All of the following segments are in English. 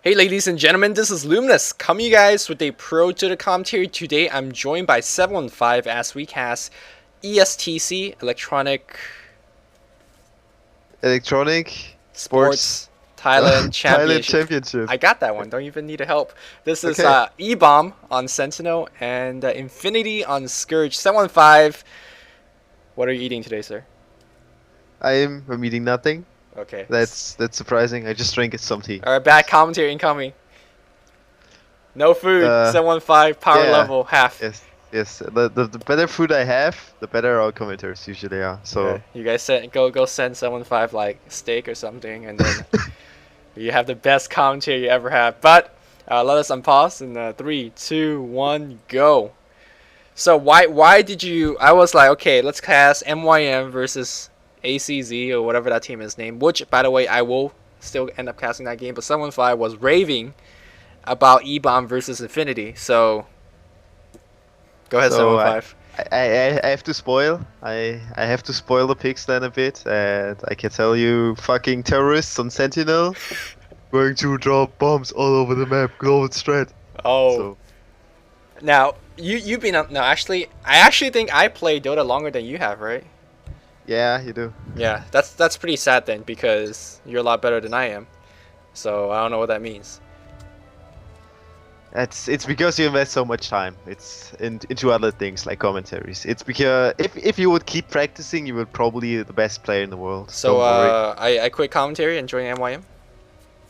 Hey ladies and gentlemen, this is Luminous, coming you guys with a pro to the commentary. Today I'm joined by 715 as we cast ESTC, Electronic Sports Sports Thailand Thailand Championship. Championship. I got that one, don't even need help. This is Okay, E-Bomb on Sentinel and Infinity on Scourge. 715, what are you eating today, sir? I'm eating nothing. Okay. That's surprising. I just drank some tea. Alright, bad commentary incoming. No food, Uh, 715, power yeah, level, half. yes. The better food I have, the better our commenters usually are. So Okay, you guys go send 715 like steak or something, and then you have the best commentary you ever have. But let us unpause in 3, 2, 1, go. So why did you? I was like, okay, let's cast MYM versus ACZ or whatever that team is named. Which, by the way, I will still end up casting that game. But 715 was raving about E-Bomb versus Infinity. So go ahead, so I 715. I have to spoil. I have to spoil the picks then a bit, and I can tell you, fucking terrorists on Sentinel going to drop bombs all over the map. Global threat. Oh. So Now, you've been up. No, actually, I actually think I played Dota longer than you have, right? yeah, you do. Yeah, that's pretty sad then because you're a lot better than I am. So I don't know what that means. It's because you invest so much time. Into other things like commentaries. It's because if you would keep practicing, you would probably be the best player in the world. So Don't worry. I quit commentary and joined MYM.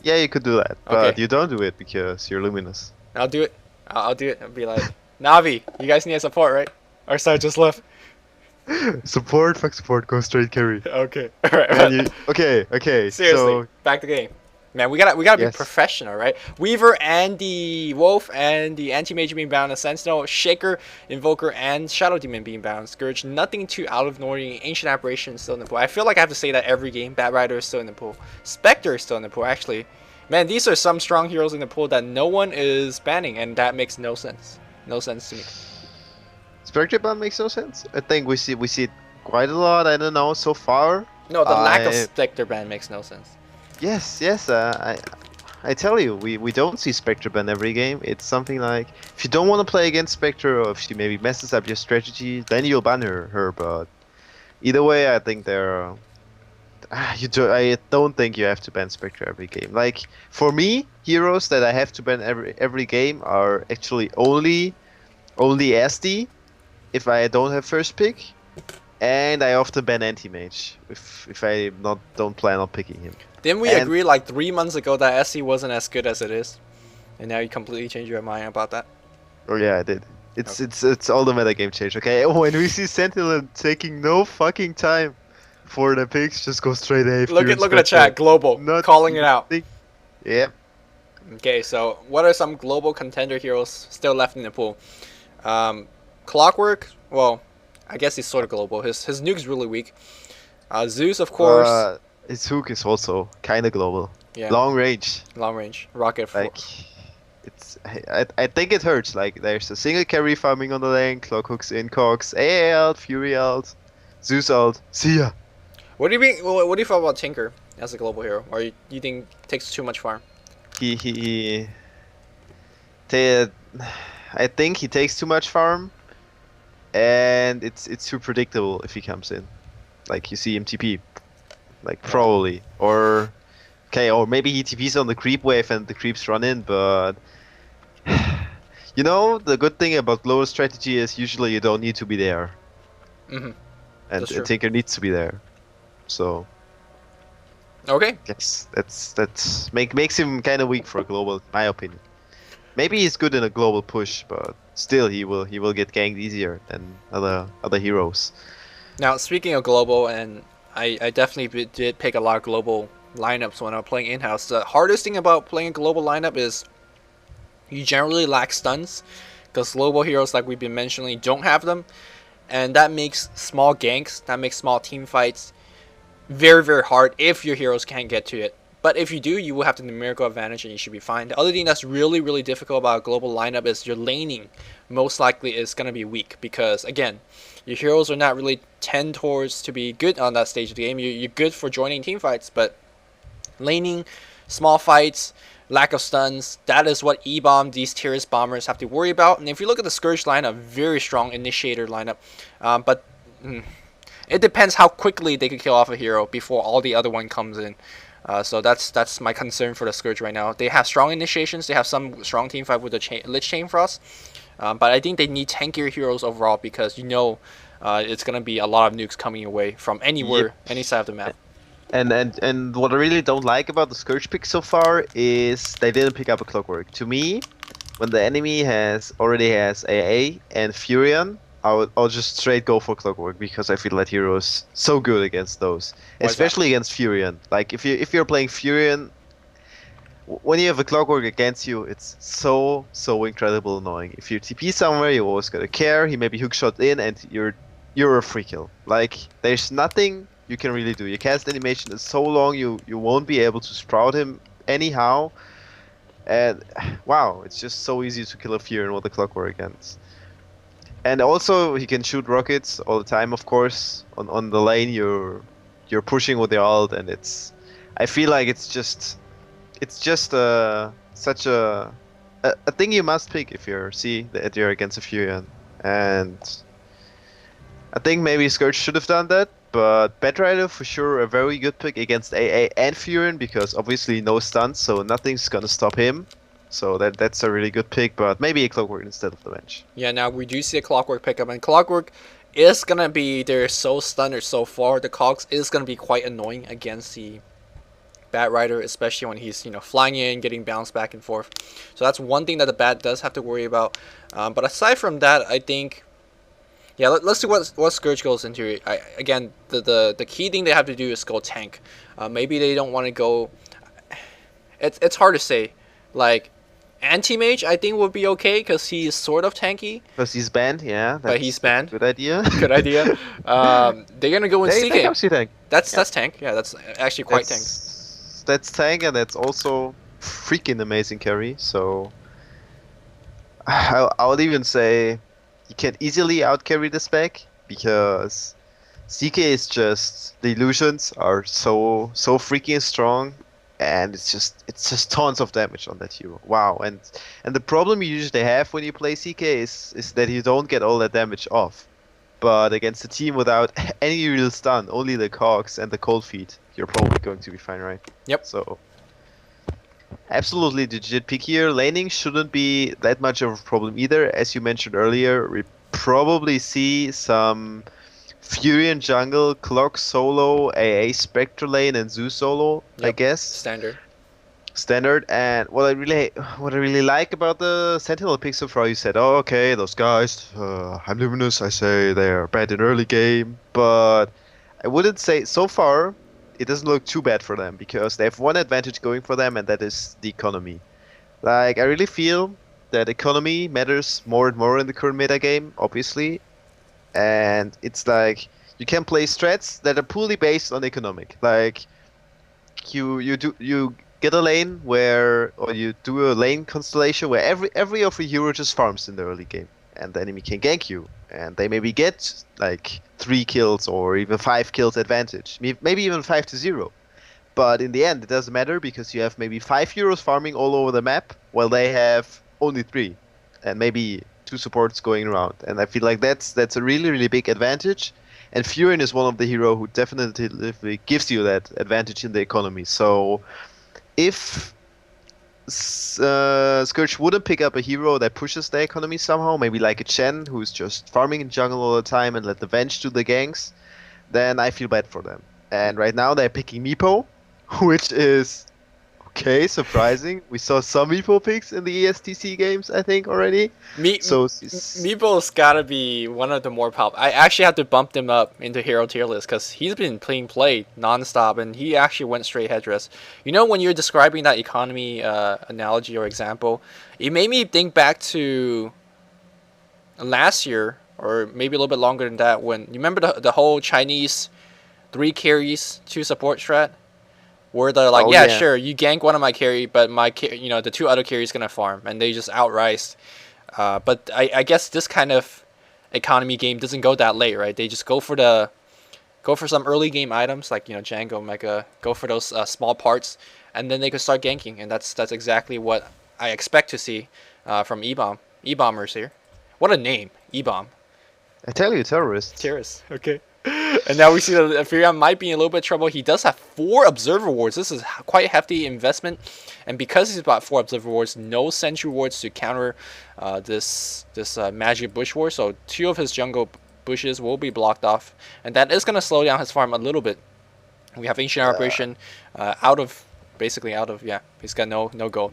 Yeah, you could do that, but Okay. you don't do it because you're luminous. I'll do it. I'll do it. I'll be like, Navi, you guys need support, right? Our side just left. Support, fuck support, go straight carry. Okay. All right. Man, okay. Seriously, So back to game. Man, we gotta be yes, professional, right? Weaver and the Wolf and the Anti-Mage being bound, a Sentinel, Shaker, Invoker, and Shadow Demon being bound. Scourge, nothing too out of the ordinary. Ancient Aberration is still in the pool. I feel like I have to say that every game. Bat Rider is still in the pool. Spectre is still in the pool, actually. Man, these are some strong heroes in the pool that no one is banning, and that makes no sense. No sense to me. Spectre ban makes no sense. I think we see it quite a lot. I don't know so far. No, the lack of I Spectre ban makes no sense. Yes. I tell you, we don't see Spectre ban every game. It's something like if you don't want to play against Spectre, or if she maybe messes up your strategy, then you'll ban her. But either way, I think I don't think you have to ban Spectre every game. Like for me, heroes that I have to ban every game are actually only SD if I don't have first pick, and I often ban anti-mage if I don't plan on picking him. Didn't we And agree like 3 months ago that SC wasn't as good as it is? And now you completely changed your mind about that? oh yeah, I did. Okay. It's all the metagame change. Okay, when we see Sentinel taking no fucking time for the picks, just go straight AFK. Look at the chat, global, Not calling it out. Yeah. Okay, so what are some global contender heroes still left in the pool? Clockwork, well, I guess he's sort of global. His nuke's really weak. Zeus, of course. His hook is also kind of global. Yeah, Long range. long range. Rocket for. Like, I think it hurts. Like, there's a single carry farming on the lane, clock hooks in, cogs, AA alt, Fury alt, Zeus alt. See ya. What do you mean? What do you feel about Tinker as a global hero? Or you think it takes too much farm? He I think he takes too much farm, and it's too predictable if he comes in. Like you see him TP, like probably, or maybe he TPs on the creep wave and the creeps run in, but you know the good thing about global strategy is usually you don't need to be there, Mm-hmm. and That's true. Tinker needs to be there, so Okay. yes, makes him kind of weak for a global, in my opinion. Maybe he's good in a global push, but still he will get ganked easier than other heroes. Now, speaking of global, and I definitely did pick a lot of global lineups when I was playing in-house. The hardest thing about playing a global lineup is you generally lack stuns, because global heroes, like we've been mentioning, don't have them, and that makes small ganks, that makes small team fights very, very hard if your heroes can't get to it. But if you do, you will have the numerical advantage and you should be fine. The other thing that's really, really difficult about a global lineup is your laning most likely is going to be weak because, again, your heroes are not really tend towards to be good on that stage of the game. You're good for joining team fights, but laning, small fights, lack of stuns. That is what E-Bomb, these tier bombers have to worry about. And if you look at the Scourge lineup, very strong initiator lineup. But it depends how quickly they could kill off a hero before all the other one comes in. So that's my concern for the Scourge right now. They have strong initiations. They have some strong team fight with the Lich Chain Frost. But I think they need tankier heroes overall because it's gonna be a lot of nukes coming away from anywhere, Yep. any side of the map. And what I really don't like about the Scourge pick so far is they didn't pick up a Clockwork. To me, when the enemy already has AA and Furion, I'll just straight go for Clockwork because I feel that hero is so good against those, especially against Furion. Like if you're playing Furion, when you have a Clockwork against you, it's so incredible annoying. If you TP somewhere, you always gotta care. He maybe hookshot in, and you're a free kill. Like there's nothing you can really do. Your cast animation is so long, you won't be able to sprout him anyhow. And wow, it's just so easy to kill a Furion with a Clockwork against. And also he can shoot rockets all the time, of course. On the lane you're pushing with the ult, and I feel like it's just such a thing you must pick if you're against a Furion. And I think maybe Scourge should have done that, but Batrider for sure a very good pick against AA and Furion because obviously no stuns, so nothing's gonna stop him. So that's a really good pick, but maybe a Clockwork instead of the bench. Yeah, now we do see a Clockwork pickup, and Clockwork is gonna be, they're so stunned so far. The Cogs is gonna be quite annoying against the Bat Rider, especially when he's flying in, getting bounced back and forth. So that's one thing that the Bat does have to worry about. But aside from that, I think, yeah, let's see what Scourge goes into. Again, the key thing they have to do is go tank. Maybe they don't want to go. It's hard to say. Like Anti-Mage, I think would be okay because he's sort of tanky. Because he's banned, yeah. But he's banned. Good idea. Good idea. They're gonna go in CK. Tank. That's tank. Yeah, that's actually quite tank. That's tank, and that's also freaking amazing carry. So I would even say you can easily out carry this spec because CK is just, the illusions are so freaking strong. And it's just tons of damage on that hero. Wow, and the problem you usually have when you play CK is that you don't get all that damage off. But against a team without any real stun, only the cogs and the cold feet, you're probably going to be fine, right? Yep. So absolutely legit pick here. Laning shouldn't be that much of a problem either. As you mentioned earlier, we probably see some Furion jungle, Clock solo, AA Spectre lane, and Zeus solo. Yep. I guess standard. And what I really like about the Sentinel pick so far, you said, oh, okay, those guys, I'm Luminous, I say they're bad in early game, but I wouldn't say so far it doesn't look too bad for them because they have one advantage going for them, and that is the economy. Like I really feel that economy matters more and more in the current meta game, obviously. And it's like you can play strats that are purely based on economic. Like you get a lane or you do a lane constellation where every of your hero just farms in the early game, and the enemy can gank you, and they maybe get like 3 kills or even 5 kills advantage, maybe even 5-0. But in the end, it doesn't matter because you have maybe 5 heroes farming all over the map while they have only 3, and maybe 2 supports going around, and I feel like that's a really big advantage. And Furion is one of the hero who definitely gives you that advantage in the economy. So if Scourge wouldn't pick up a hero that pushes the economy somehow, maybe like a Chen who's just farming in jungle all the time and let the Venge do the ganks, then I feel bad for them. And right now they're picking Meepo, which is okay, surprising. We saw some Meepo picks in the ESTC games, I think, already. Meepo's gotta be one of the more popular. I actually have to bump him up into hero tier list because he's been played non-stop, and he actually went straight headdress. When you're describing that economy analogy or example, it made me think back to last year, or maybe a little bit longer than that, when you remember the whole Chinese 3 carries 2 support strat? Where they're like, yeah, sure, you gank one of my carry, but the 2 other carries gonna farm, and they just outrice. But I guess this kind of economy game doesn't go that late, right? They just go for the Go for some early game items like Django, Mega. Go for those small parts, and then they could start ganking. And that's exactly what I expect to see from E-Bomb. E-Bombers here. What a name, E-Bomb. I tell you, terrorists. Terrorists. Okay. And now we see that Furion might be in a little bit of trouble. He does have 4 Observer Wards. This is quite hefty investment. And because he's bought 4 Observer Wards, no Sentry Wards to counter this Magic Bush War. So 2 of his jungle bushes will be blocked off. And that is going to slow down his farm a little bit. We have Ancient Operation basically out of, he's got no gold.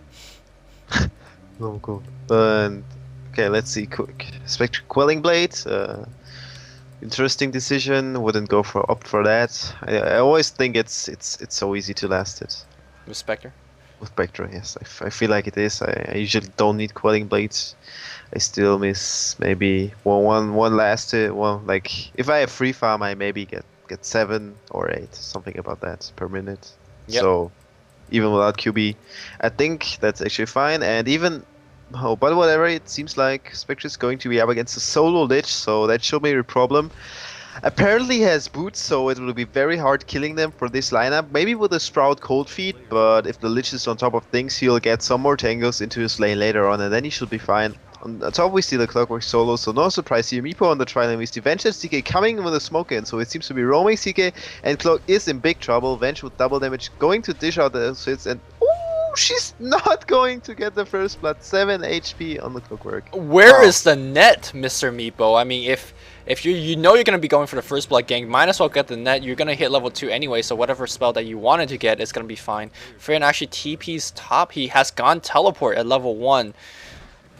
No gold. And, okay, let's see. Spectre Quelling Blade. Interesting decision. Wouldn't go for opt for that. I always think it's so easy to last it. With Spectre? With Spectre, yes. I feel like it is. I usually don't need Quelling Blades. I still miss maybe one last one. Like if I have free farm, I maybe get 7 or 8, something about that per minute. Yep. So even without QB, I think that's actually fine. And even but whatever, it seems like Spectre is going to be up against a solo Lich, so that should be a problem. Apparently he has boots, so it will be very hard killing them for this lineup. Maybe with a Sprout Cold Feet, but if the Lich is on top of things, he'll get some more tangles into his lane later on, and then he should be fine. On top we see the Clockwork Solo, so no surprise here. Meepo on the tri-lane, we see Venge and CK coming with a smoke in, so it seems to be roaming CK, and Cloak is in big trouble. Venge with double damage, going to dish out the hits, and she's not going to get the first blood. 7 HP on the Clockwork. Where is the net, Mr. Meepo? I mean, if you know you're going to be going for the first blood gank, might as well get the net. You're going to hit level 2 anyway, so whatever spell that you wanted to get is going to be fine. Furion actually TP's top. He has gone teleport at level 1.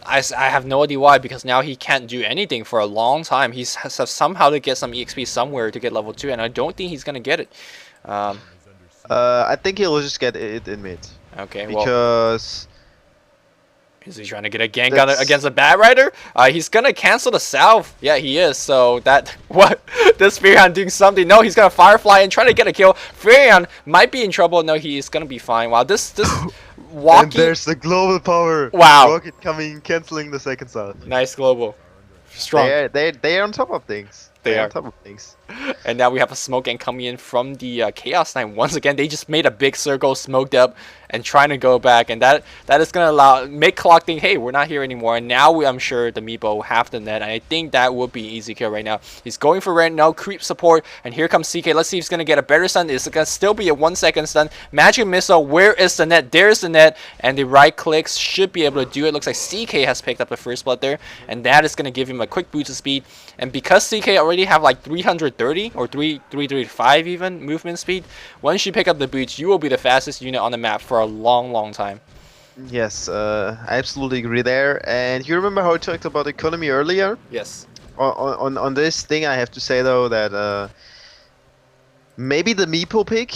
I have no idea why, because now he can't do anything for a long time. He has somehow to get some EXP somewhere to get level 2, and I don't think he's going to get it. I think he'll just get it in mid. Okay, because is he trying to get a gank against a Bad Rider? He's gonna cancel the South. Yeah, he is. So that what? This Furion doing something? No, he's gonna Firefly and try to get a kill. Furion might be in trouble. No, he's gonna be fine. Wow, this walking. And there's the global power. Wow. Rocket coming, canceling the second South. Nice global. Strong. They are on top of things. They are on top of things. And now we have a smoke gang coming in from the Chaos Knight. Once again, they just made a big circle, smoked up, and trying to go back. And that is going to make Clock think, hey, we're not here anymore. And now I'm sure the Meepo will have the net. And I think that would be easy kill right now. He's going for right now, creep support. And here comes CK. Let's see if he's going to get a better stun. It's going to still be a 1-second stun. Magic Missile, where is the net? There's the net. And the right clicks should be able to do it. Looks like CK has picked up the first blood there. And that is going to give him a quick boost of speed. And because CK already have like 330 or 335 even movement speed, once you pick up the boots, you will be the fastest unit on the map for a long time. Yes, I absolutely agree there. And you remember how I talked about economy earlier? Yes. On this thing, I have to say though that maybe the Meepo pick,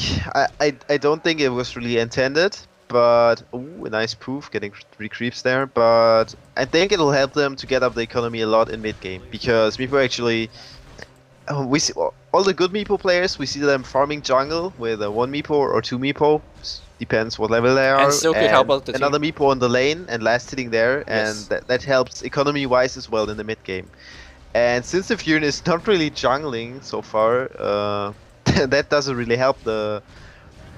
I don't think it was really intended. But ooh, a nice proof, getting 3 creeps there. But I think it'll help them to get up the economy a lot in mid game, because Meepo actually, we see all the good Meepo players. We see them farming jungle with a 1 Meepo or 2 Meepo, depends what level they are. And still could help out the another team. Meepo on the lane and last hitting there, Yes. and that helps economy wise as well in the mid game. And since the Furion is not really jungling so far, that doesn't really help the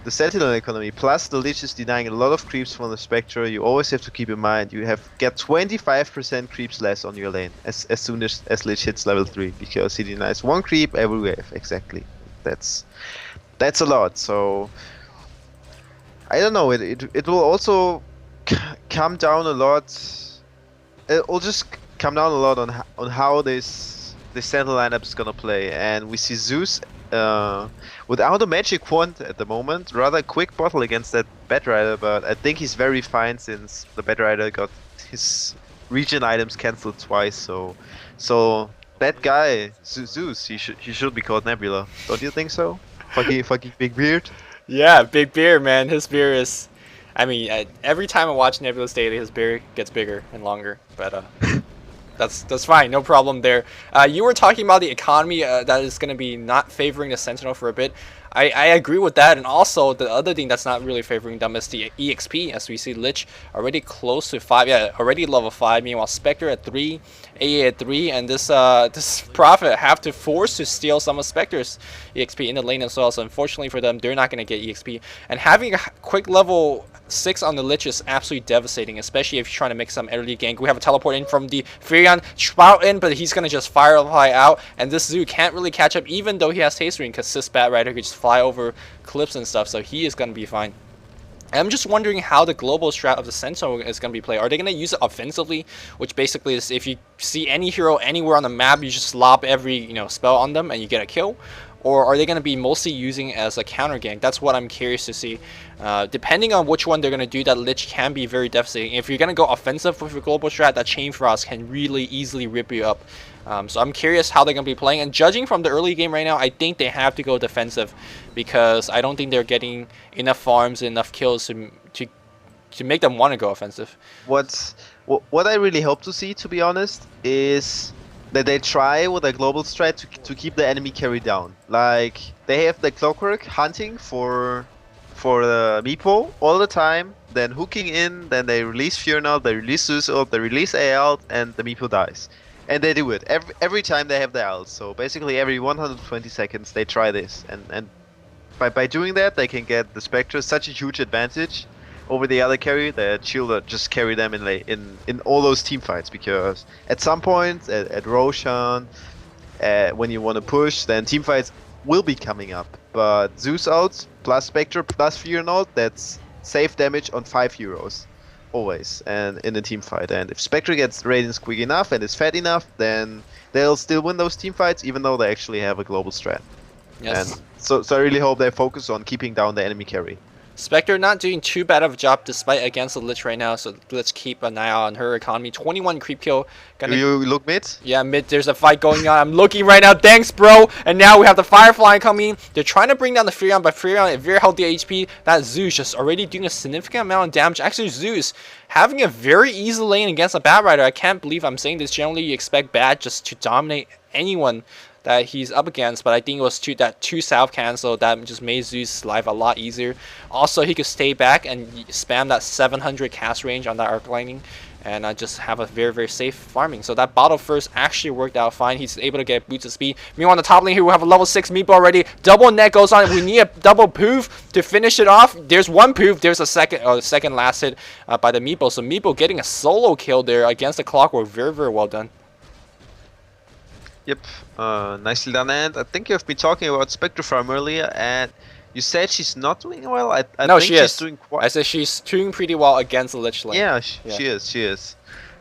Sentinel economy. Plus the Lich is denying a lot of creeps from the Spectre. You always have to keep in mind you get 25% creeps less on your lane as soon as Lich hits level 3, because he denies 1 creep every wave. Exactly. That's a lot. So I don't know. It will also come down a lot. It will just come down a lot on how this Sentinel lineup is gonna play. And we see Zeus without a magic wand at the moment, rather quick bottle against that Bad Rider, but I think he's very fine since the Bad Rider got his region items cancelled twice. So that guy Zeus, he should be called Nebula. Don't you think so? Fucking big beard. Yeah, big beard, man. His beard is, I mean, every time I watch Nebula's Daily, his beard gets bigger and longer. But that's fine, no problem there. You were talking about the economy that is going to be not favoring the Sentinel for a bit. I agree with that, and also the other thing that's not really favoring them is the EXP, as we see Lich already close to 5, yeah, already level 5, meanwhile Spectre at 3, AA at 3, and this Prophet have to force to steal some of Spectre's EXP in the lane as well, so unfortunately for them, they're not going to get EXP, and having a quick level 6 on the Lich is absolutely devastating, especially if you're trying to make some early gank. We have a teleport in from the Furion, Sprout in, but he's going to just firefly out, and this Zoo can't really catch up even though he has Haste Ring, because this Bat Rider could just fly over cliffs and stuff, so he is going to be fine. And I'm just wondering how the global strat of the Sentinel is going to be played. Are they going to use it offensively, which basically is if you see any hero anywhere on the map, you just lob every spell on them and you get a kill? Or are they going to be mostly using it as a counter gank? That's what I'm curious to see. Depending on which one they're going to do, that Lich can be very devastating. If you're going to go offensive with your global strat, that Chain Frost can really easily rip you up. So I'm curious how they're going to be playing. And judging from the early game right now, I think they have to go defensive, because I don't think they're getting enough farms, enough kills to make them want to go offensive. What I really hope to see, to be honest, is that they try with a global strat to keep the enemy carry down. Like, they have the Clockwork hunting for the Meepo all the time, then hooking in, then they release Furnal, they release Zeus ult, they release A ult, and the Meepo dies. And they do it every time they have the ult. So basically every 120 seconds they try this, and by doing that they can get the Spectre such a huge advantage over the other carry that she'll just carry them in all those team fights, because at some point at Roshan, when you want to push, then team fights will be coming up. But Zeus out plus Spectre plus Fear Node, that's safe damage on 5 heroes always, and in a team fight. And if Spectre gets Radiance quick enough and is fat enough, then they'll still win those team fights, even though they actually have a global strat. Yes. And so I really hope they focus on keeping down the enemy carry. Spectre not doing too bad of a job despite against the Lich right now, so let's keep an eye on her economy. 21 creep kill. Do you look mid? Yeah, mid. There's a fight going on. I'm looking right now. Thanks, bro. And now we have the Firefly coming. They're trying to bring down the Furion, but Furion at very healthy HP. That Zeus just already doing a significant amount of damage. Actually, Zeus having a very easy lane against a Bat Rider. I can't believe I'm saying this. Generally, you expect Bat just to dominate anyone that he's up against, but I think it was that 2 south cancel that just made Zeus' life a lot easier. Also, he could stay back and spam that 700 cast range on that arc lightning, and just have a very, very safe farming. So that bottle first actually worked out fine. He's able to get boots of speed. Meanwhile, on the top lane here, we have a level 6 Meepo already. Double net goes on. We need a double poof to finish it off. There's one poof. There's a second last hit by the Meepo. So Meepo getting a solo kill there against the Clockwork. Very, very well done. Yep, nicely done. And I think you've been talking about Spectre farm earlier, and you said she's not doing well. I no, think she she's is. Doing quite. I said she's doing pretty well against the Lich lane. Yeah, she is. She is.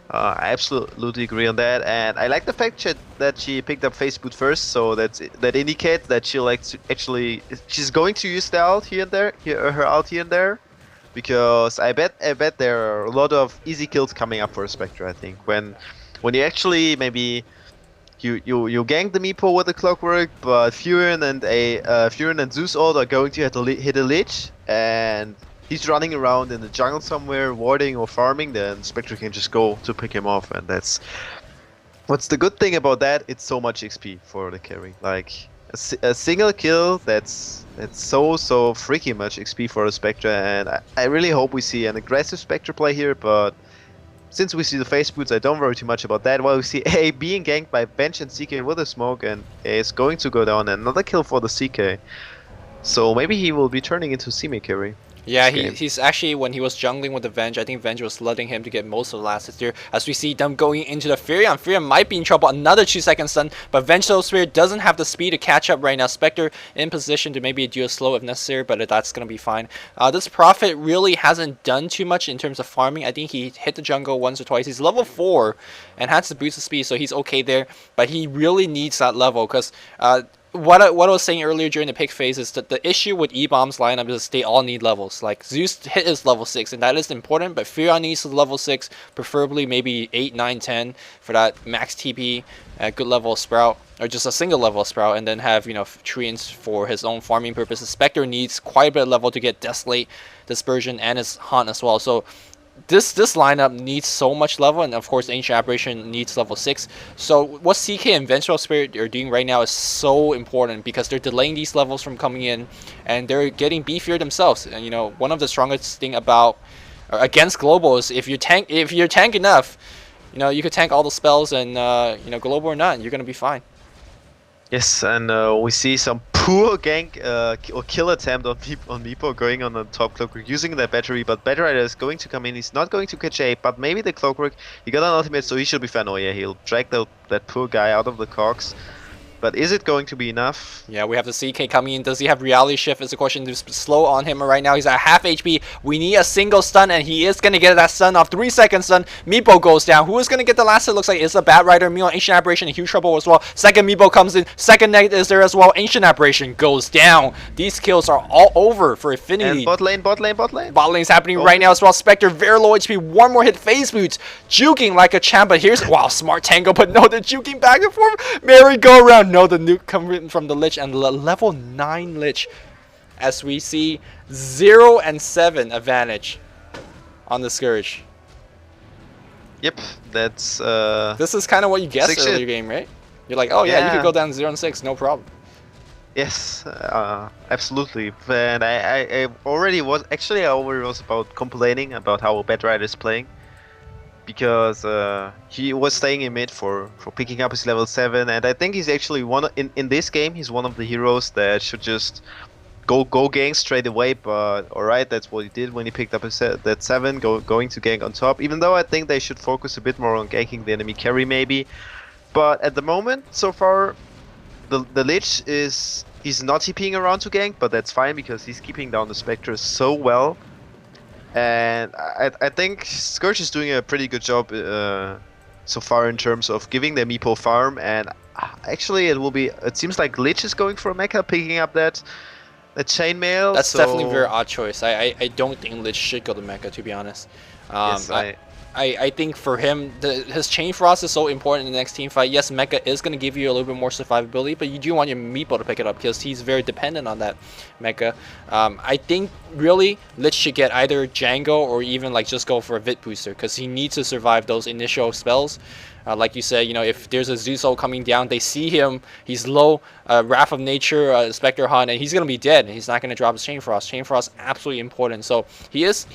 I absolutely agree on that, and I like the fact that she picked up Face Boot first, so that indicates that she'll she's going to use the ult here and there, her ult here and there, because I bet there are a lot of easy kills coming up for a Spectre. I think when you actually maybe you gank the Meepo with the Clockwork, but Furion and Zeus ult are going to hit a Lich, and he's running around in the jungle somewhere, warding or farming, then Spectre can just go to pick him off, and that's what's the good thing about that. It's so much XP for the carry. Like a single kill, that's so freaking much XP for a Spectre, and I really hope we see an aggressive Spectre play here, but since we see the face boots, I don't worry too much about that. While we see A being ganked by Bench and CK with a smoke, and A is going to go down. Another kill for the CK. So maybe he will be turning into semi carry. Yeah, he's actually, when he was jungling with the Venge, I think Venge was letting him to get most of the last hits there. As we see them going into the Furion. Furion might be in trouble. Another 2-second stun, but Venge Sphere doesn't have the speed to catch up right now. Spectre in position to maybe do a slow if necessary, but that's going to be fine. This Prophet really hasn't done too much in terms of farming. I think he hit the jungle once or twice. He's level 4 and has the boost of speed, so he's okay there. But he really needs that level, because what I was saying earlier during the pick phase is that the issue with E-Bomb's lineup is they all need levels. Like, Zeus hit his level 6, and that is important, but Furion needs level 6, preferably maybe 8, 9, 10 for that max TP, a good level Sprout, or just a single level Sprout, and then have, Treants for his own farming purposes. Spectre needs quite a bit of level to get Desolate, Dispersion, and his Haunt as well. So this lineup needs so much level, and of course Ancient Aberration needs level 6. So what CK and Vengeful Spirit are doing right now is so important because they're delaying these levels from coming in, and they're getting beefier themselves. And you know, one of the strongest thing about against global is if you're tank enough, you know, you could tank all the spells, and you know, global or not, you're gonna be fine. Yes, and we see some poor gank or kill attempt on Meepo going on the top Clockwork using that battery, but Battle Rider is going to come in. He's not going to catch A, but maybe the Clockwork. He got an ultimate, so he should be fine. Oh yeah, he'll drag that poor guy out of the cogs. But is it going to be enough? Yeah, we have the CK coming in. Does he have Reality Shift is the question. There's slow on him right now. He's at half HP. We need a single stun, and he is going to get that stun off. 3-second stun. Meepo goes down. Who is going to get the last hit? Looks like it's a Bat Rider. Meanwhile, Ancient Aberration in huge trouble as well. Second Meepo comes in. Second Net is there as well. Ancient Aberration goes down. These kills are all over for Infinity. And bot lane. Bot lane's happening right now as well. Spectre, very low HP. One more hit. Phase boots. Juking like a champ, but here's... Wow, smart tango, but no, they're juking back and forth. Merry-go-round. No, the nuke coming from the Lich, and level 9 Lich, as we see 0 and 7 advantage on the Scourge. Yep, that's... This is kind of what you guessed earlier game, right? You're like, oh yeah, you could go down 0 and 6, no problem. Yes, absolutely. And I already was... Actually, I already was about complaining about how Bad Rider is playing. Because he was staying in mid for picking up his level 7, and I think he's actually in this game he's one of the heroes that should just go gank straight away. But alright, that's what he did when he picked up that 7, going to gank on top. Even though I think they should focus a bit more on ganking the enemy carry maybe. But at the moment, so far, the Lich he's not TPing around to gank, but that's fine because he's keeping down the Spectre so well. And I think Scourge is doing a pretty good job so far in terms of giving them Meepo farm, and actually it seems like Lich is going for a mecha, picking up that chainmail. That's definitely a very odd choice. I don't think Lich should go to mecha, to be honest. Yes, I think for him, his Chain Frost is so important in the next team fight. Yes, Mecha is going to give you a little bit more survivability, but you do want your Meepo to pick it up because he's very dependent on that Mecha. I think really Lich should get either Django or even like just go for a Vit booster because he needs to survive those initial spells. Like you said, you know, if there's a Zeus coming down, they see him, he's low, Wrath of Nature, Spectre Hunt, and he's going to be dead. He's not going to drop his Chain Frost. Chain Frost absolutely important. So he is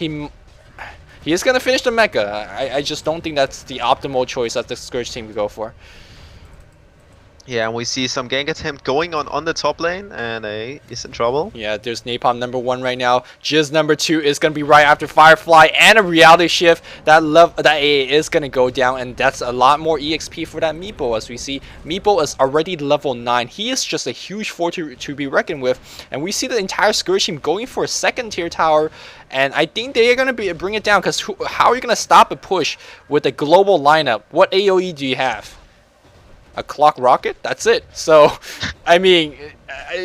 going to finish the mecha. I just don't think that's the optimal choice that the Scourge team could go for. Yeah, and we see some gank attempt going on the top lane, and is in trouble. Yeah, there's Napalm number 1 right now. Jizz number 2 is going to be right after Firefly and a Reality Shift. That AA is going to go down, and that's a lot more EXP for that Meepo. As we see, Meepo is already level 9. He is just a huge force to be reckoned with, and we see the entire Scourge team going for a second tier tower, and I think they are going to bring it down, because how are you going to stop a push with a global lineup? What AoE do you have? A clock rocket? That's it. So, I mean,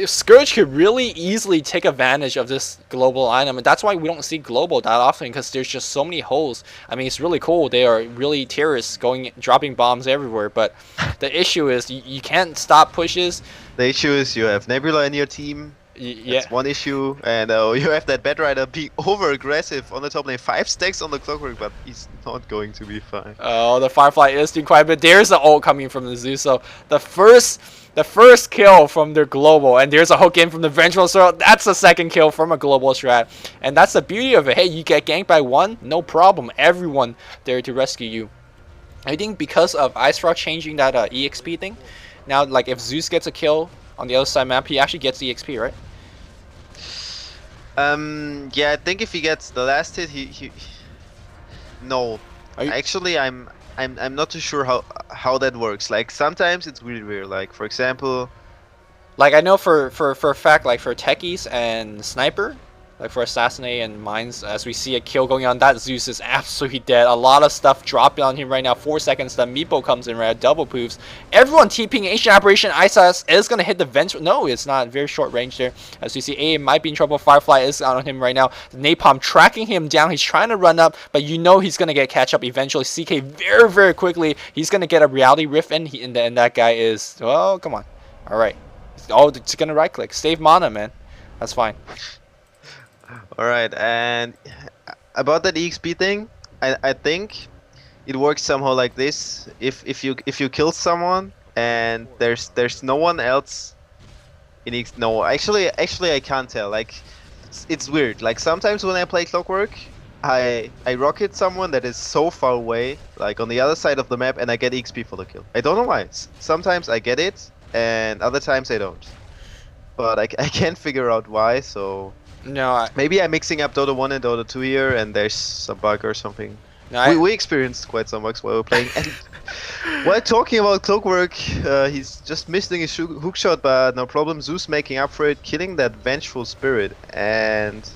Scourge could really easily take advantage of this global item, and that's why we don't see global that often, because there's just so many holes. I mean, it's really cool. They are really terrorists dropping bombs everywhere, but the issue is you can't stop pushes. The issue is you have Nebula in your team. Yeah. That's one issue, and you have that Bad Rider being over aggressive on the top lane. 5 stacks on the Clockwork, but he's not going to be fine. Oh, the Firefly is doing quite a bit. There's the ult coming from the Zeus. So the first kill from their global, and there's a hook in from the Vengeful Sword. That's the second kill from a global strat, and that's the beauty of it. Hey, you get ganked by 1, no problem. Everyone there to rescue you. I think because of Ice Rock changing that EXP thing, now like if Zeus gets a kill on the other side map, he actually gets the EXP, right? Yeah, I think if he gets the last hit, he no. Actually, I'm not too sure how that works. Like sometimes it's really weird. Like for example, like I know for a fact, like for techies and sniper, like for Assassinate and Mines, as we see a kill going on, that Zeus is absolutely dead. A lot of stuff dropping on him right now. 4 seconds, the Meepo comes in right, double poofs. Everyone TPing Ancient Aberration. Isis is going to hit the vent. No, it's not. Very short range there. As you see, A might be in trouble. Firefly is on him right now. The Napalm tracking him down. He's trying to run up, but you know he's going to get catch up eventually. CK very, very quickly. He's going to get a Reality Rift, and that guy is... Oh, come on. All right. Oh, it's going to right click. Save mana, man. That's fine. Alright, and about that EXP thing, I think it works somehow like this. If you kill someone and there's no one else in no, actually I can't tell. Like it's weird. Like sometimes when I play Clockwork, I rocket someone that is so far away, like on the other side of the map, and I get XP for the kill. I don't know why. Sometimes I get it, and other times I don't. But I can't figure out why. So No, maybe I'm mixing up Dota 1 and Dota 2 here, and there's some bug or something. no, We experienced quite some bugs while we were playing. And while talking about Clockwork, he's just missing his hook shot, but no problem. Zeus making up for it, killing that vengeful spirit, and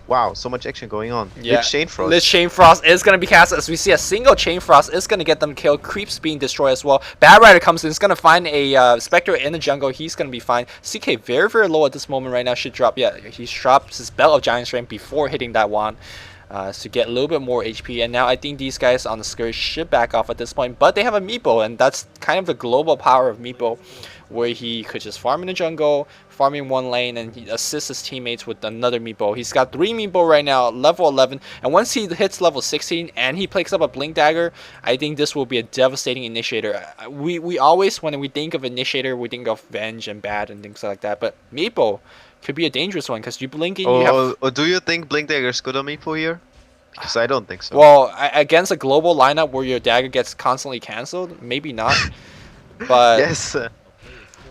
wow, so much action going on. yeah. Lich Chain Frost. Lich Chain Frost is going to be cast as we see a single Chain Frost is going to get them killed. Creeps being destroyed as well. Bad Rider comes in. Is going to find a Spectre in the jungle. He's going to be fine. CK very, very low at this moment right now. Should drop. Yeah, he drops his Belt of Giant Strength before hitting that wand. To get a little bit more HP, and now I think these guys on the Scourge should back off at this point, but they have a Meepo, and that's kind of the global power of Meepo, where he could just farm in the jungle, farm in one lane, and he assists his teammates with another Meepo. He's got 3 Meepo right now, level 11, and once he hits level 16 and he picks up a Blink Dagger, I think this will be a devastating initiator. We always, when we think of initiator, we think of Venge and Bad and things like that, but Meepo could be a dangerous one because you blink and you have. Or do you think Blink Dagger is good on Meepo here? Because I don't think so. Well, against a global lineup where your dagger gets constantly cancelled, maybe not. But yes.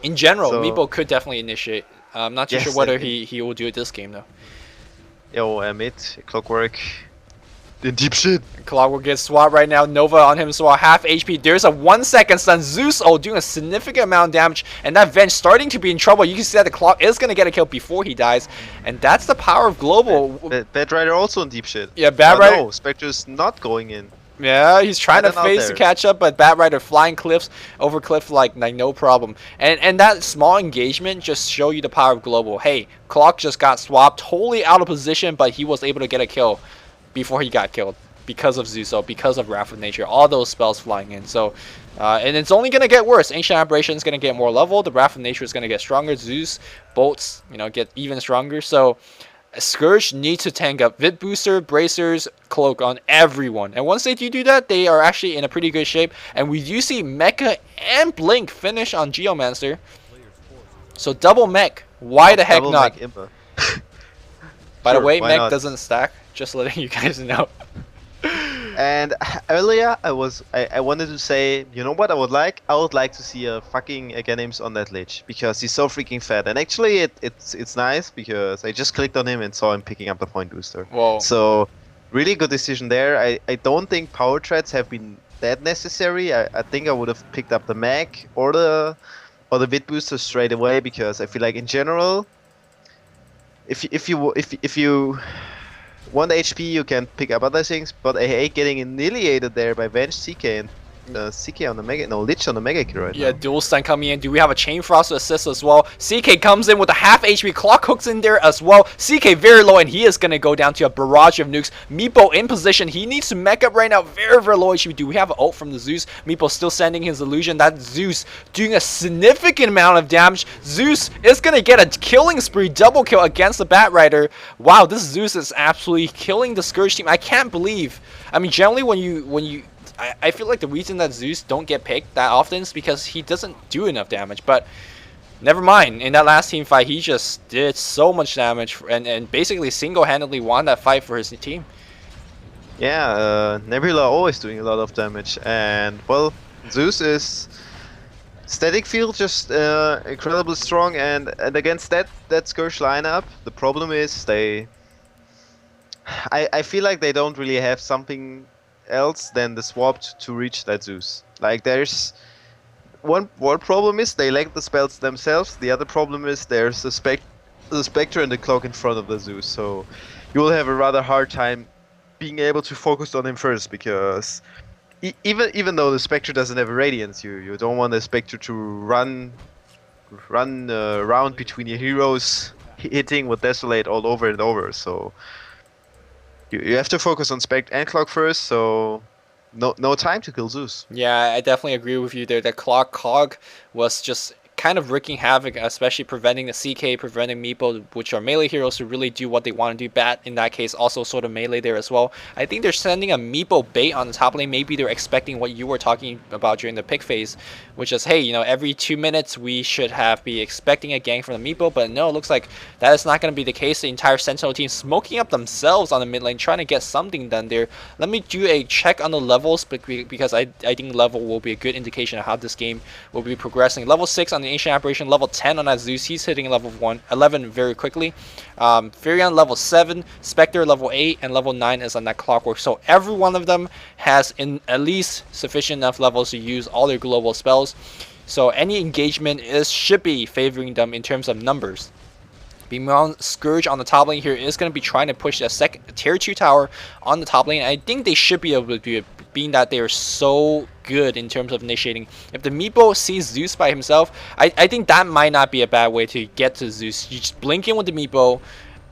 In general, So- Meepo could definitely initiate. I'm not too Yes, sure whether I think- he will do it this game though. Yo, mid, Clockwork. The deep shit. Clockwork gets swapped right now. Nova on him as well. Half HP. There's a 1 second stun. Zeus doing a significant amount of damage. And that Venge starting to be in trouble. You can see that the clock is going to get a kill before he dies. And that's the power of global. Bad Rider also in deep shit. Yeah, Bad Rider. No, Spectre's not going in. Yeah, he's trying to Heading out face to there. catch up, but Bat Rider flying cliffs over cliff like no problem. And that small engagement just show you the power of global. Hey, Clock just got swapped, totally out of position, but he was able to get a kill before he got killed because of Zuso, because of Wrath of Nature, all those spells flying in. So, and it's only gonna get worse. Ancient Aberration is gonna get more level. The Wrath of Nature is gonna get stronger. Zeus bolts, get even stronger. So. Scourge needs to tank up Vit Booster, Bracers, Cloak on everyone. And once they do that, they are actually in a pretty good shape. And we do see Mecha and Blink finish on Geomancer. So double mech. Why the heck Double not? Mech Impa. By the Sure, way, why mech not? doesn't stack. Just letting you guys know. And earlier I wanted to say, you know what I would like? I would like to see a fucking Aghanim on that Lich because he's so freaking fat. And actually it's nice because I just clicked on him and saw him picking up the point booster. Whoa. So really good decision there. I don't think power treads have been that necessary. I think I would have picked up the mech or the Vit booster straight away because I feel like in general, if you want HP, you can pick up other things, but I hate getting annihilated there by Venge, CK, and CK on the Mega, no, Lich on the Mega Kill right Yeah, now. dual stun coming in. Do we have a Chain Frost to assist as well? CK comes in with a half HP. Clock hooks in there as well. CK very low, and he is going to go down to a barrage of nukes. Meepo in position. He needs to mech up right now. Very, very low HP. Do we have an ult from the Zeus? Meepo still sending his illusion. That Zeus doing a significant amount of damage. Zeus is going to get a killing spree. Double kill against the Bat Rider. Wow, this Zeus is absolutely killing the Scourge team. I can't believe. I mean, generally when you I feel like the reason that Zeus don't get picked that often is because he doesn't do enough damage, but never mind. In that last team fight, he just did so much damage and basically single-handedly won that fight for his team. Yeah, Nebula always doing a lot of damage, and well, Zeus is static field just incredibly strong, and against that Scourge lineup, the problem is I feel like they don't really have something else than the swapped to reach that Zeus. Like there's one problem is they lack the spells themselves. The other problem is there's the Spectre and the Cloak in front of the Zeus. So you will have a rather hard time being able to focus on him first because even though the Spectre doesn't have a Radiance, you don't want the Spectre to run around between your heroes, hitting with Desolate all over and over. So you have to focus on Spect and Clock first, so no time to kill Zeus. Yeah, I definitely agree with you there. That Clock Cog was just kind of wreaking havoc, especially preventing the CK, preventing Meepo, which are melee heroes who really do what they want to do. Bat, in that case, also sort of melee there as well. I think they're sending a Meepo bait on the top lane. Maybe they're expecting what you were talking about during the pick phase, which is, hey, you know, every 2 minutes we should be expecting a gank from the Meepo, but no, it looks like that is not going to be the case. The entire Sentinel team smoking up themselves on the mid lane, trying to get something done there. Let me do a check on the levels, because I think level will be a good indication of how this game will be progressing. Level 6 on the Ancient Aberration, level 10 on Zeus. He's hitting level 11 very quickly. Furion level 7, Spectre level 8, and level 9 is on that Clockwork. So every one of them has at least sufficient enough levels to use all their global spells. So any engagement should be favoring them in terms of numbers. Beamon Scourge on the top lane here is going to be trying to push a tier 2 tower on the top lane. I think they should be able to do it, being that they are so good in terms of initiating. If the Meepo sees Zeus by himself, I think that might not be a bad way to get to Zeus. You just blink in with the Meepo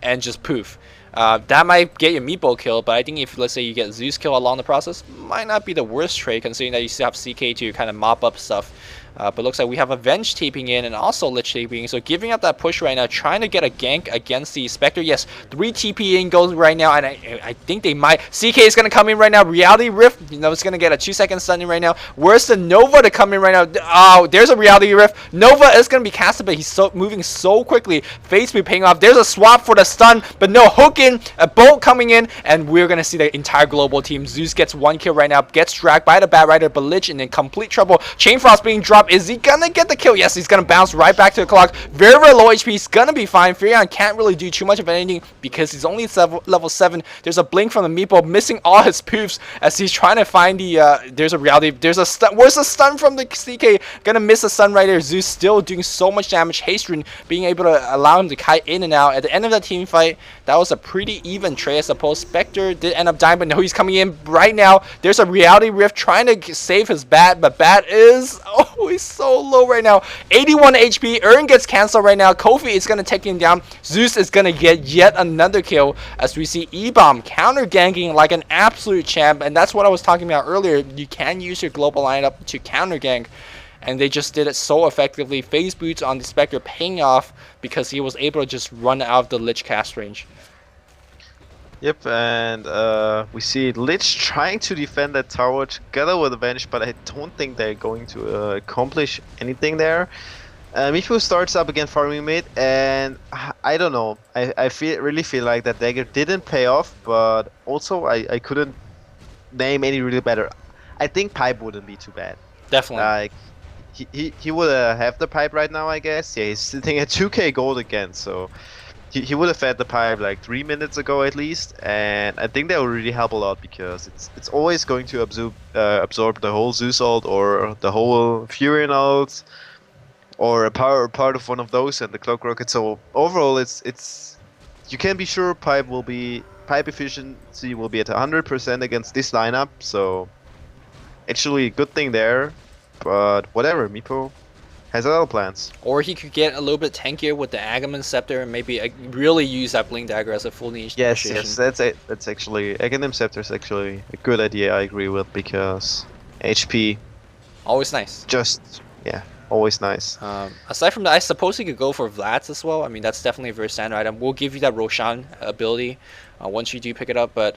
and just poof. That might get your Meepo kill, but I think if, let's say, you get Zeus kill along the process, might not be the worst trade, considering that you still have CK to kind of mop up stuff. But looks like we have Avenge taping in and also Lich taping in. So giving up that push right now, trying to get a gank against the Spectre. Yes, 3 TP in goes right now, and I think they might. CK is going to come in right now. Reality Rift, you know, it's going to get a 2-second stunning right now. Where's the Nova to come in right now? Oh, there's a Reality Rift. Nova is going to be casted, but he's moving so quickly. Face be paying off. There's a swap for the stun, but no, hook in, a bolt coming in, and we're going to see the entire global team. Zeus gets 1 kill right now, gets dragged by the Bat Rider, but Lich in complete trouble. Chain Frost being dropped. Is he gonna get the kill? Yes, he's gonna bounce right back to the clock. Very, very low HP. He's gonna be fine. Furion can't really do too much of anything because he's only level 7. There's a blink from the Meepo, missing all his poofs as he's trying to find the there's a reality. There's a stun. Where's the stun from the CK? Gonna miss a stun right there. Zeus still doing so much damage. Hastrun being able to allow him to kite in and out. At the end of that team fight, that was a pretty even trade, I suppose. Spectre did end up dying, but no, he's coming in right now. There's a Reality Rift trying to save his Bat, but Bat is, oh, he's so low right now. 81 HP. Ern gets cancelled right now. Kofi is going to take him down. Zeus is going to get yet another kill as we see E-Bomb counter ganking like an absolute champ, and that's what I was talking about earlier. You can use your global lineup to counter gank, and they just did it so effectively. Phase boots on the Spectre paying off because he was able to just run out of the Lich cast range. Yep, and we see Lich trying to defend that tower together with Avenge, but I don't think they're going to accomplish anything there. Mifu starts up again farming mid, and I don't know. I really feel like that dagger didn't pay off, but also I couldn't name any really better. I think pipe wouldn't be too bad. Definitely. Like he would have the pipe right now, I guess. Yeah, he's sitting at 2k gold again, so. He would have fed the pipe like 3 minutes ago at least, and I think that will really help a lot because it's always going to absorb the whole Zeus ult or the whole Furion ult or a part of one of those and the Cloak Rocket. So overall, it's you can be sure pipe efficiency will be at 100% against this lineup. So actually, a good thing there, but whatever, Meepo has other plans. Or he could get a little bit tankier with the Agamemnon Scepter and maybe really use that Blink Dagger as a full niche. Yes, that's it. That's actually Agamemnon Scepter is actually a good idea. I agree with because HP always nice. Just yeah, always nice. Aside from that, I suppose he could go for Vlad's as well. I mean, that's definitely a very standard item. We'll give you that Roshan ability once you do pick it up, but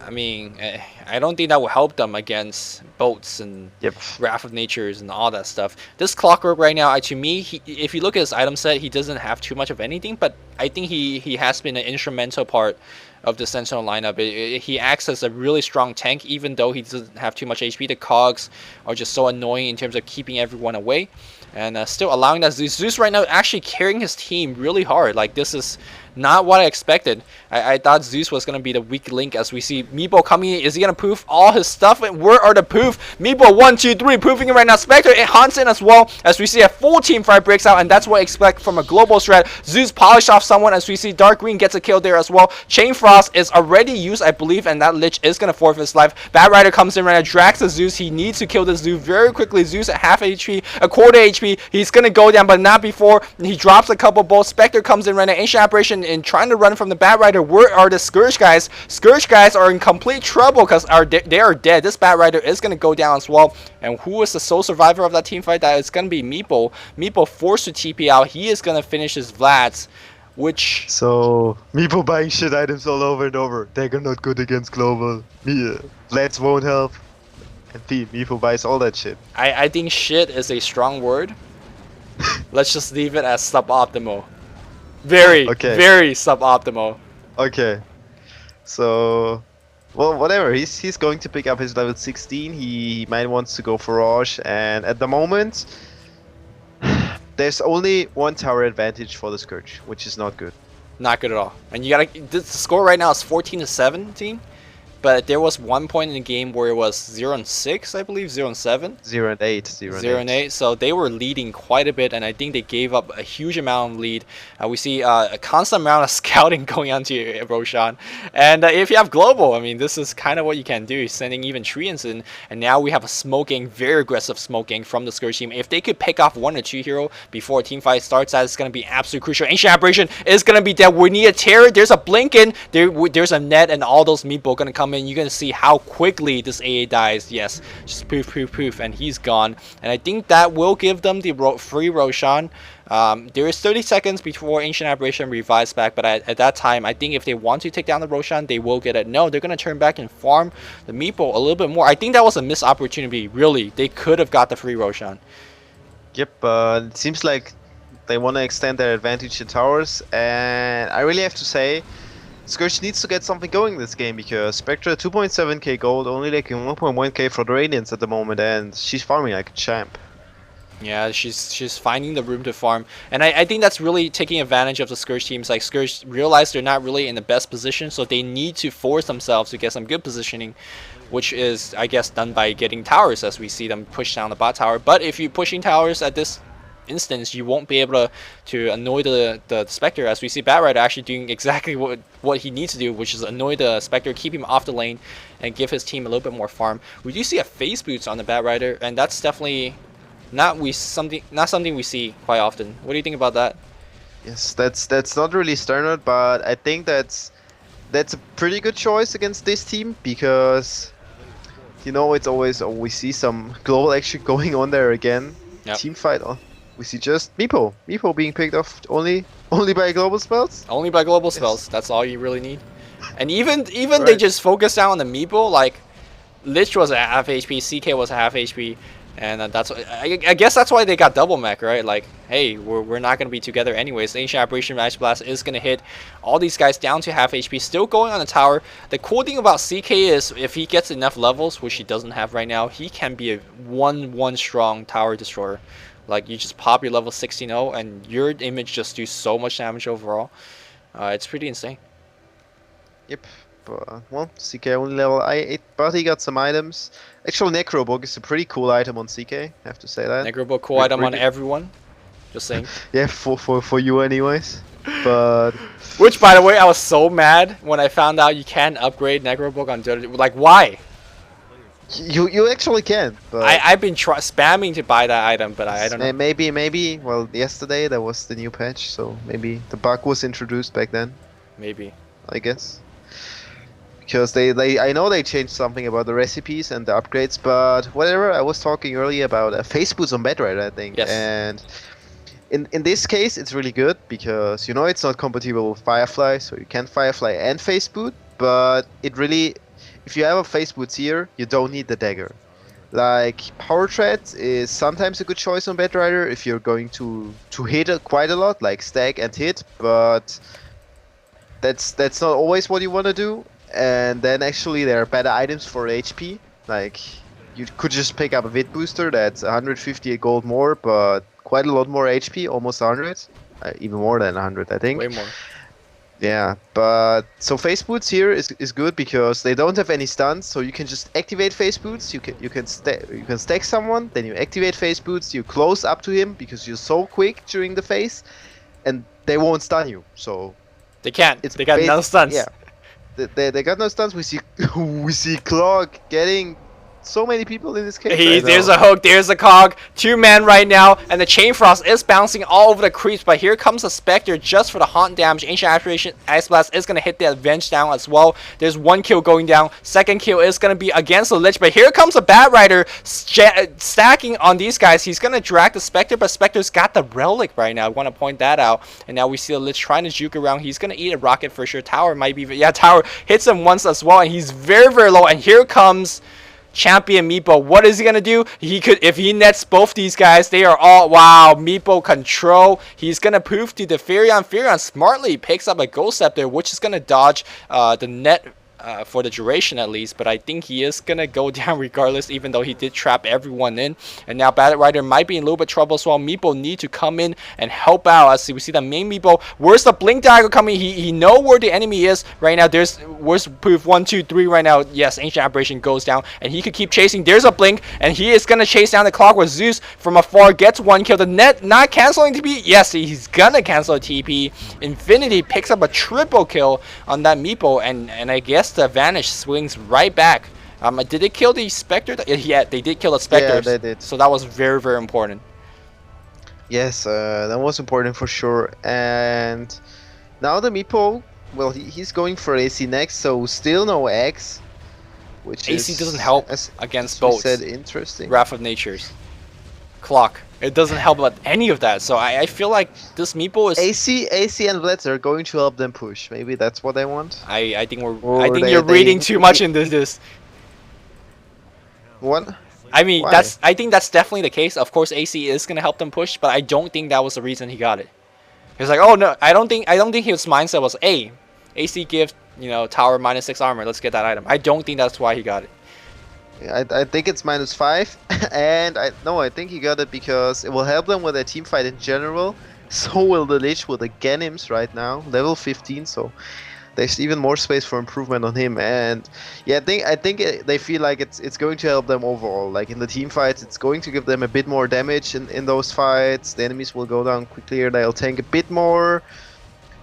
I mean, I don't think that will help them against boats and Wrath of Natures and all that stuff. This Clockwork right now, to me, if you look at his item set, he doesn't have too much of anything, but I think he has been an instrumental part of the Sentinel lineup. He acts as a really strong tank, even though he doesn't have too much HP. The cogs are just so annoying in terms of keeping everyone away. And still allowing that Zeus right now actually carrying his team really hard. Like, this is not what I expected. I thought Zeus was going to be the weak link as we see Meepo coming in. Is he going to poof all his stuff? And where are the poof? Meepo 1, 2, 3 poofing it right now. Spectre and Hansen as well as we see a full team fight breaks out, and that's what I expect from a global strat. Zeus polished off someone as we see Dark Green gets a kill there as well. Chain Frost is already used, I believe, and that Lich is going to forfeit his life. Bat Rider comes in right now, drags the Zeus. He needs to kill the Zeus very quickly. Zeus at half HP, a quarter HP. He's going to go down, but not before he drops a couple bolts. Spectre comes in right now. Ancient Apparition and trying to run from the Bat Rider. Where are the Scourge guys? Scourge guys are in complete trouble because they are dead. This Bat Rider is going to go down as well. And who is the sole survivor of that team fight? That is going to be Meeple. Meeple forced to TP out. He is going to finish his Vlads. Which So Meeple buying shit items all over and over. They're not good against global. Let's won't help. And Meeple buys all that shit. I think shit is a strong word. Let's just leave it as suboptimal. Very suboptimal. Okay. So well, whatever. He's going to pick up his level 16. He might wants to go for Roche, and at the moment there's only one tower advantage for the Scourge, which is not good. Not good at all. And you gotta. The score right now is 14-17, but there was one point in the game where it was 0-6, I believe, 0-7. 0-8. 0-8. So they were leading quite a bit, and I think they gave up a huge amount of lead. We see a constant amount of scouting going on to Roshan. And if you have global, I mean, this is kind of what you can do, sending even Treants in. And now we have a smoking, very aggressive smoking from the Scourge team. If they could pick off 1 or 2 hero before a team fight starts, that's going to be absolutely crucial. Ancient Aberration is going to be dead. We need a Terror. There's a Blinken. There's a Net, and all those Meatball going to come in. You're going to see how quickly this AA dies. Yes, just poof, poof, poof, and he's gone. And I think that will give them the free Roshan. There is 30 seconds before Ancient Aberration revives back, but at that time, I think if they want to take down the Roshan, they will get it. No, they're going to turn back and farm the Meeple a little bit more. I think that was a missed opportunity, really. They could have got the free Roshan. Yep, it seems like they want to extend their advantage to towers, and I really have to say, Scourge needs to get something going in this game, because Spectra 2.7k gold, only like 1.1k for the Radiants at the moment, and she's farming like a champ. Yeah, she's finding the room to farm, and I think that's really taking advantage of the Scourge teams. Like, Scourge realize they're not really in the best position, so they need to force themselves to get some good positioning, which is, I guess, done by getting towers, as we see them push down the bot tower. But if you're pushing towers at this instance, you won't be able to annoy the Spectre, as we see Bat Rider actually doing exactly what he needs to do, which is annoy the Spectre, keep him off the lane, and give his team a little bit more farm. We do see a face boots on the Bat Rider, and that's definitely not something we see quite often. What do you think about that? Yes, that's not really standard, but I think that's a pretty good choice against this team, because you know it's always we see some global action going on there again. Yep. Team fight. We see just Meeple being picked off only by global spells. Only by global spells. That's all you really need. And even right. They just focus down on the Meeple. Like, Lich was at half HP, CK was at half HP, and that's I guess that's why they got double mech, right? Like, hey, we're not gonna be together anyways. Ancient Aberration Match Blast is gonna hit all these guys down to half HP, still going on the tower. The cool thing about CK is if he gets enough levels, which he doesn't have right now, he can be a 1-1 strong tower destroyer. Like, you just pop your level 16-0 and your image just do so much damage overall. It's pretty insane. Yep. Well, CK only level 8, but he got some items. Actually, Necrobook is a pretty cool item on CK, I have to say that. Necrobook cool item on everyone. Just saying. Yeah, for you anyways. But which, by the way, I was so mad when I found out you can upgrade Necrobook on Dota. Like, why? You actually can, but I've been spamming to buy that item, but I don't know. Maybe. Well, yesterday there was the new patch, so maybe the bug was introduced back then. Maybe. I guess. Because I know they changed something about the recipes and the upgrades, but whatever. I was talking earlier about face boots on Bat Rider, I think. Yes. And in this case, it's really good because you know it's not compatible with Firefly, so you can Firefly and face boot, but it really. If you have a face boots here, you don't need the dagger. Like, Power Tread is sometimes a good choice on Bat Rider if you're going to hit quite a lot, like stack and hit, but that's not always what you want to do. And then actually there are better items for HP. Like, you could just pick up a Wit Booster that's 158 gold more, but quite a lot more HP, almost 100. Even more than 100, I think. Way more. Yeah, but so face boots here is good because they don't have any stuns, so you can just activate face boots. You can stack someone, then you activate face boots. You close up to him because you're so quick during the phase, and they won't stun you. So they can't. They got no stuns. Yeah, they got no stuns. We see Clog getting so many people in this cage right There's now. a hook, there's a cog, 2-man right now, and the Chain Frost is bouncing all over the creeps, but here comes a Spectre just for the haunt damage. Ancient Aspiration Ice Blast is going to hit the Avenge down as well. There's 1 kill going down, 2nd kill is going to be against the Lich, but here comes a Bat Rider stacking on these guys. He's going to drag the Spectre, but Spectre's got the Relic right now. I want to point that out, and now we see the Lich trying to juke around. He's going to eat a rocket for sure. Tower might be, yeah, Tower hits him once as well, and he's very, very low, and here comes Champion Meepo. What is he gonna do? He could, if he nets both these guys, they are all, wow, Meepo control. He's gonna poof to the Furion. Furion smartly picks up a Ghost Scepter, which is gonna dodge the net for the duration at least, but I think he is gonna go down regardless, even though he did trap everyone in. And now Battle Rider might be in a little bit of trouble as well. Meepo need to come in and help out. As we see the main Meepo. Where's the Blink Dagger coming? He know where the enemy is right now. Where's proof 1, 2, 3 right now? Yes, Ancient Aberration goes down, and he could keep chasing. There's a Blink, and he is gonna chase down the clock with Zeus from afar. Gets 1 kill. The net not canceling TP. Yes, he's gonna cancel a TP. Infinity picks up a triple kill on that Meepo, and I guess the Vanish swings right back. Did they kill the Spectre? Yeah, they did kill the Spectre. Yeah, they did. So that was very, very important. Yes, that was important for sure. And now the Meepo, well, he's going for AC next, so still no X, which AC is, doesn't help against both. Said interesting. Wrath of Natures, Clock. It doesn't help about any of that. So I feel like this Meepo is AC and Blitz are going to help them push. Maybe that's what they want. I think you're reading too much into this. What? I mean, Why? I think that's definitely the case. Of course, AC is gonna help them push, but I don't think that was the reason he got it. He was like, oh no, I don't think his mindset was, hey, AC gives, you know, Tower -6 armor. Let's get that item. I don't think that's why he got it. I think it's -5, and I think he got it because it will help them with their team fight in general. So will the Lich with the Ganims right now, level 15. So there's even more space for improvement on him. And yeah, I think they feel like it's going to help them overall. Like in the team fights, it's going to give them a bit more damage in those fights. The enemies will go down quicker. They'll tank a bit more.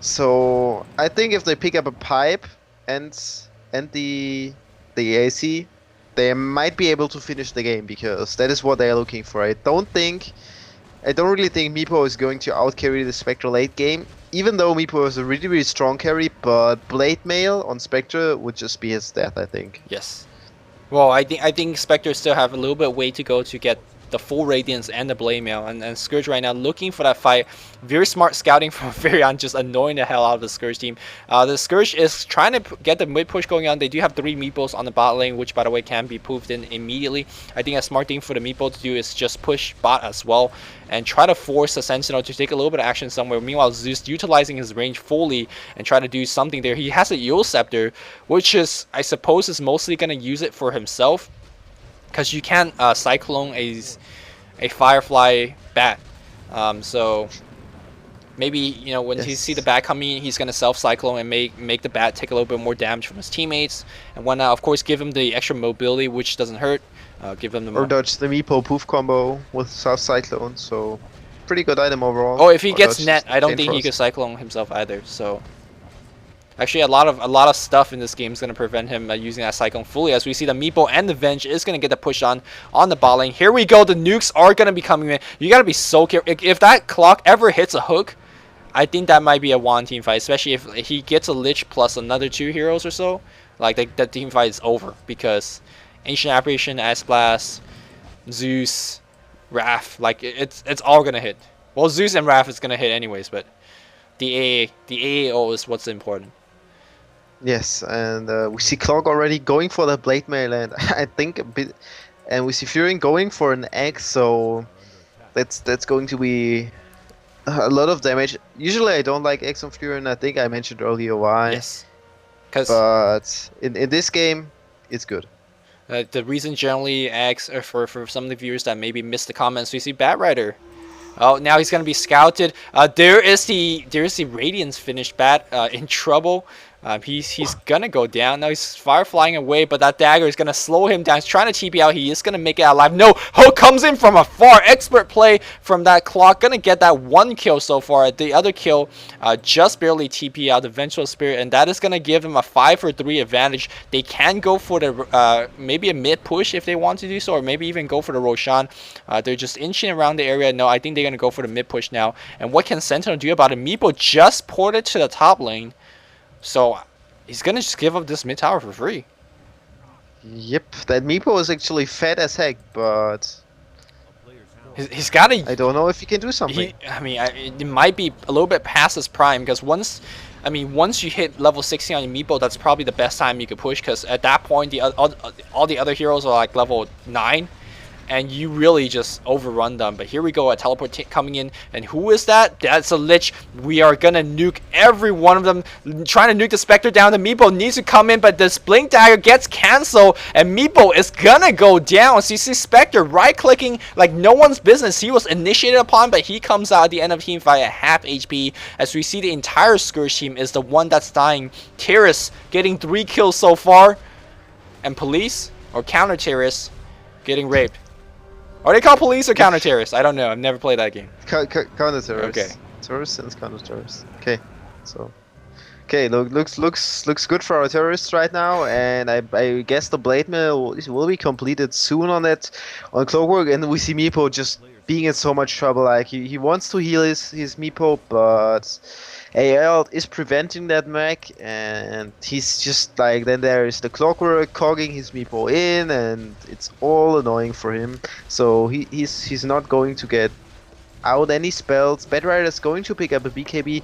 So I think if they pick up a pipe and the AC, they might be able to finish the game, because that is what they are looking for. I don't really think Meepo is going to outcarry the Spectre late game, even though Meepo is a really, really strong carry, but Blade Mail on Spectre would just be his death, I think. Yes. Well, I think Spectre still have a little bit of way to go to get the full Radiance and the Blade Mail, and Scourge right now looking for that fight. Very smart scouting from Furion, just annoying the hell out of the Scourge team. The Scourge is trying to get the mid push going on. They do have 3 Meepos on the bot lane, which by the way can be poofed in immediately. I think a smart thing for the Meepo to do is just push bot as well and try to force the Sentinel to take a little bit of action somewhere. Meanwhile, Zeus utilizing his range fully and try to do something there. He has a Eul Scepter, which is, I suppose, is mostly going to use it for himself, because you can't Cyclone a Firefly bat. So maybe, you know, when you see the bat coming, he's gonna self-cyclone and make the bat take a little bit more damage from his teammates, and why not, of course, give him the extra mobility, which doesn't hurt. Give him the or dodge the Meepo poof combo with South Cyclone. So pretty good item overall. Oh, if he Or gets dodge net, I don't Chain think he Frost. could cyclone himself either. So actually, a lot of stuff in this game is going to prevent him using that Cyclone fully, as we see the Meepo and the Venge is going to get the push on the bot lane. Here we go. The nukes are going to be coming in. You got to be so careful. If that clock ever hits a hook, I think that might be a one team fight, especially if he gets a Lich plus another 2 heroes or so. Like, that team fight is over, because Ancient Apparition, Ice Blast, Zeus, Wrath, like, it's all going to hit. Well, Zeus and Wrath is going to hit anyways, but the AAO is what's important. Yes, and we see Clog already going for the Blade Mail, and I think a bit, and we see Furion going for an X, so that's going to be a lot of damage. Usually I don't like X on Furion. I think I mentioned earlier why. Yes. But in this game, it's good. The reason generally X, for some of the viewers that maybe missed the comments, we see Bat Rider. Oh, now he's gonna be scouted. There is the Radiance finished Bat in trouble. He's gonna go down. Now he's fire flying away, but that dagger is gonna slow him down. He's trying to TP out. He is gonna make it out alive. No, Ho comes in from afar. Expert play from that clock. Gonna get that one kill so far. The other kill, just barely TP out the Vengeful Spirit, and that is gonna give him a 5-for-3 advantage. They can go for the maybe a mid push if they want to do so, or maybe even go for the Roshan. They're just inching around the area. No, I think they're gonna go for the mid push now. And what can Sentinel do about it? Meepo just ported to the top lane. So he's gonna just give up this mid tower for free. Yep, that Meepo is actually fat as heck, but He's got to. I don't know if he can do something. It might be a little bit past his prime because once you hit level 60 on your Meepo, that's probably the best time you could push because at that point all the other heroes are like level 9. And you really just overrun them. But here we go, a teleport coming in. And who is that? That's a Lich. We are going to nuke every one of them. Trying to nuke the Spectre down. The Meepo needs to come in, but this Blink Dagger gets cancelled. And Meepo is going to go down. So you see Spectre right-clicking like no one's business. He was initiated upon, but he comes out at the end of the team via half HP. As we see the entire Scourge team is the one that's dying. Terrace getting 3 kills so far. And Police, or Counter Terrace, getting raped. Are they called Police or Counter Terrorists? I don't know. I've never played that game. Counter Terrorists. Okay. Terrorists and Counter Terrorists. Okay. So. Okay. Looks good for our terrorists right now, and I guess the Blade Mill will be completed soon on Clockwork, and we see Meepo just being in so much trouble. Like he wants to heal his Meepo, but AL is preventing that mech, and he's just like, then there is the Clockwork cogging his Meepo in, and it's all annoying for him. So he's not going to get out any spells. Bedrider is going to pick up a BKB,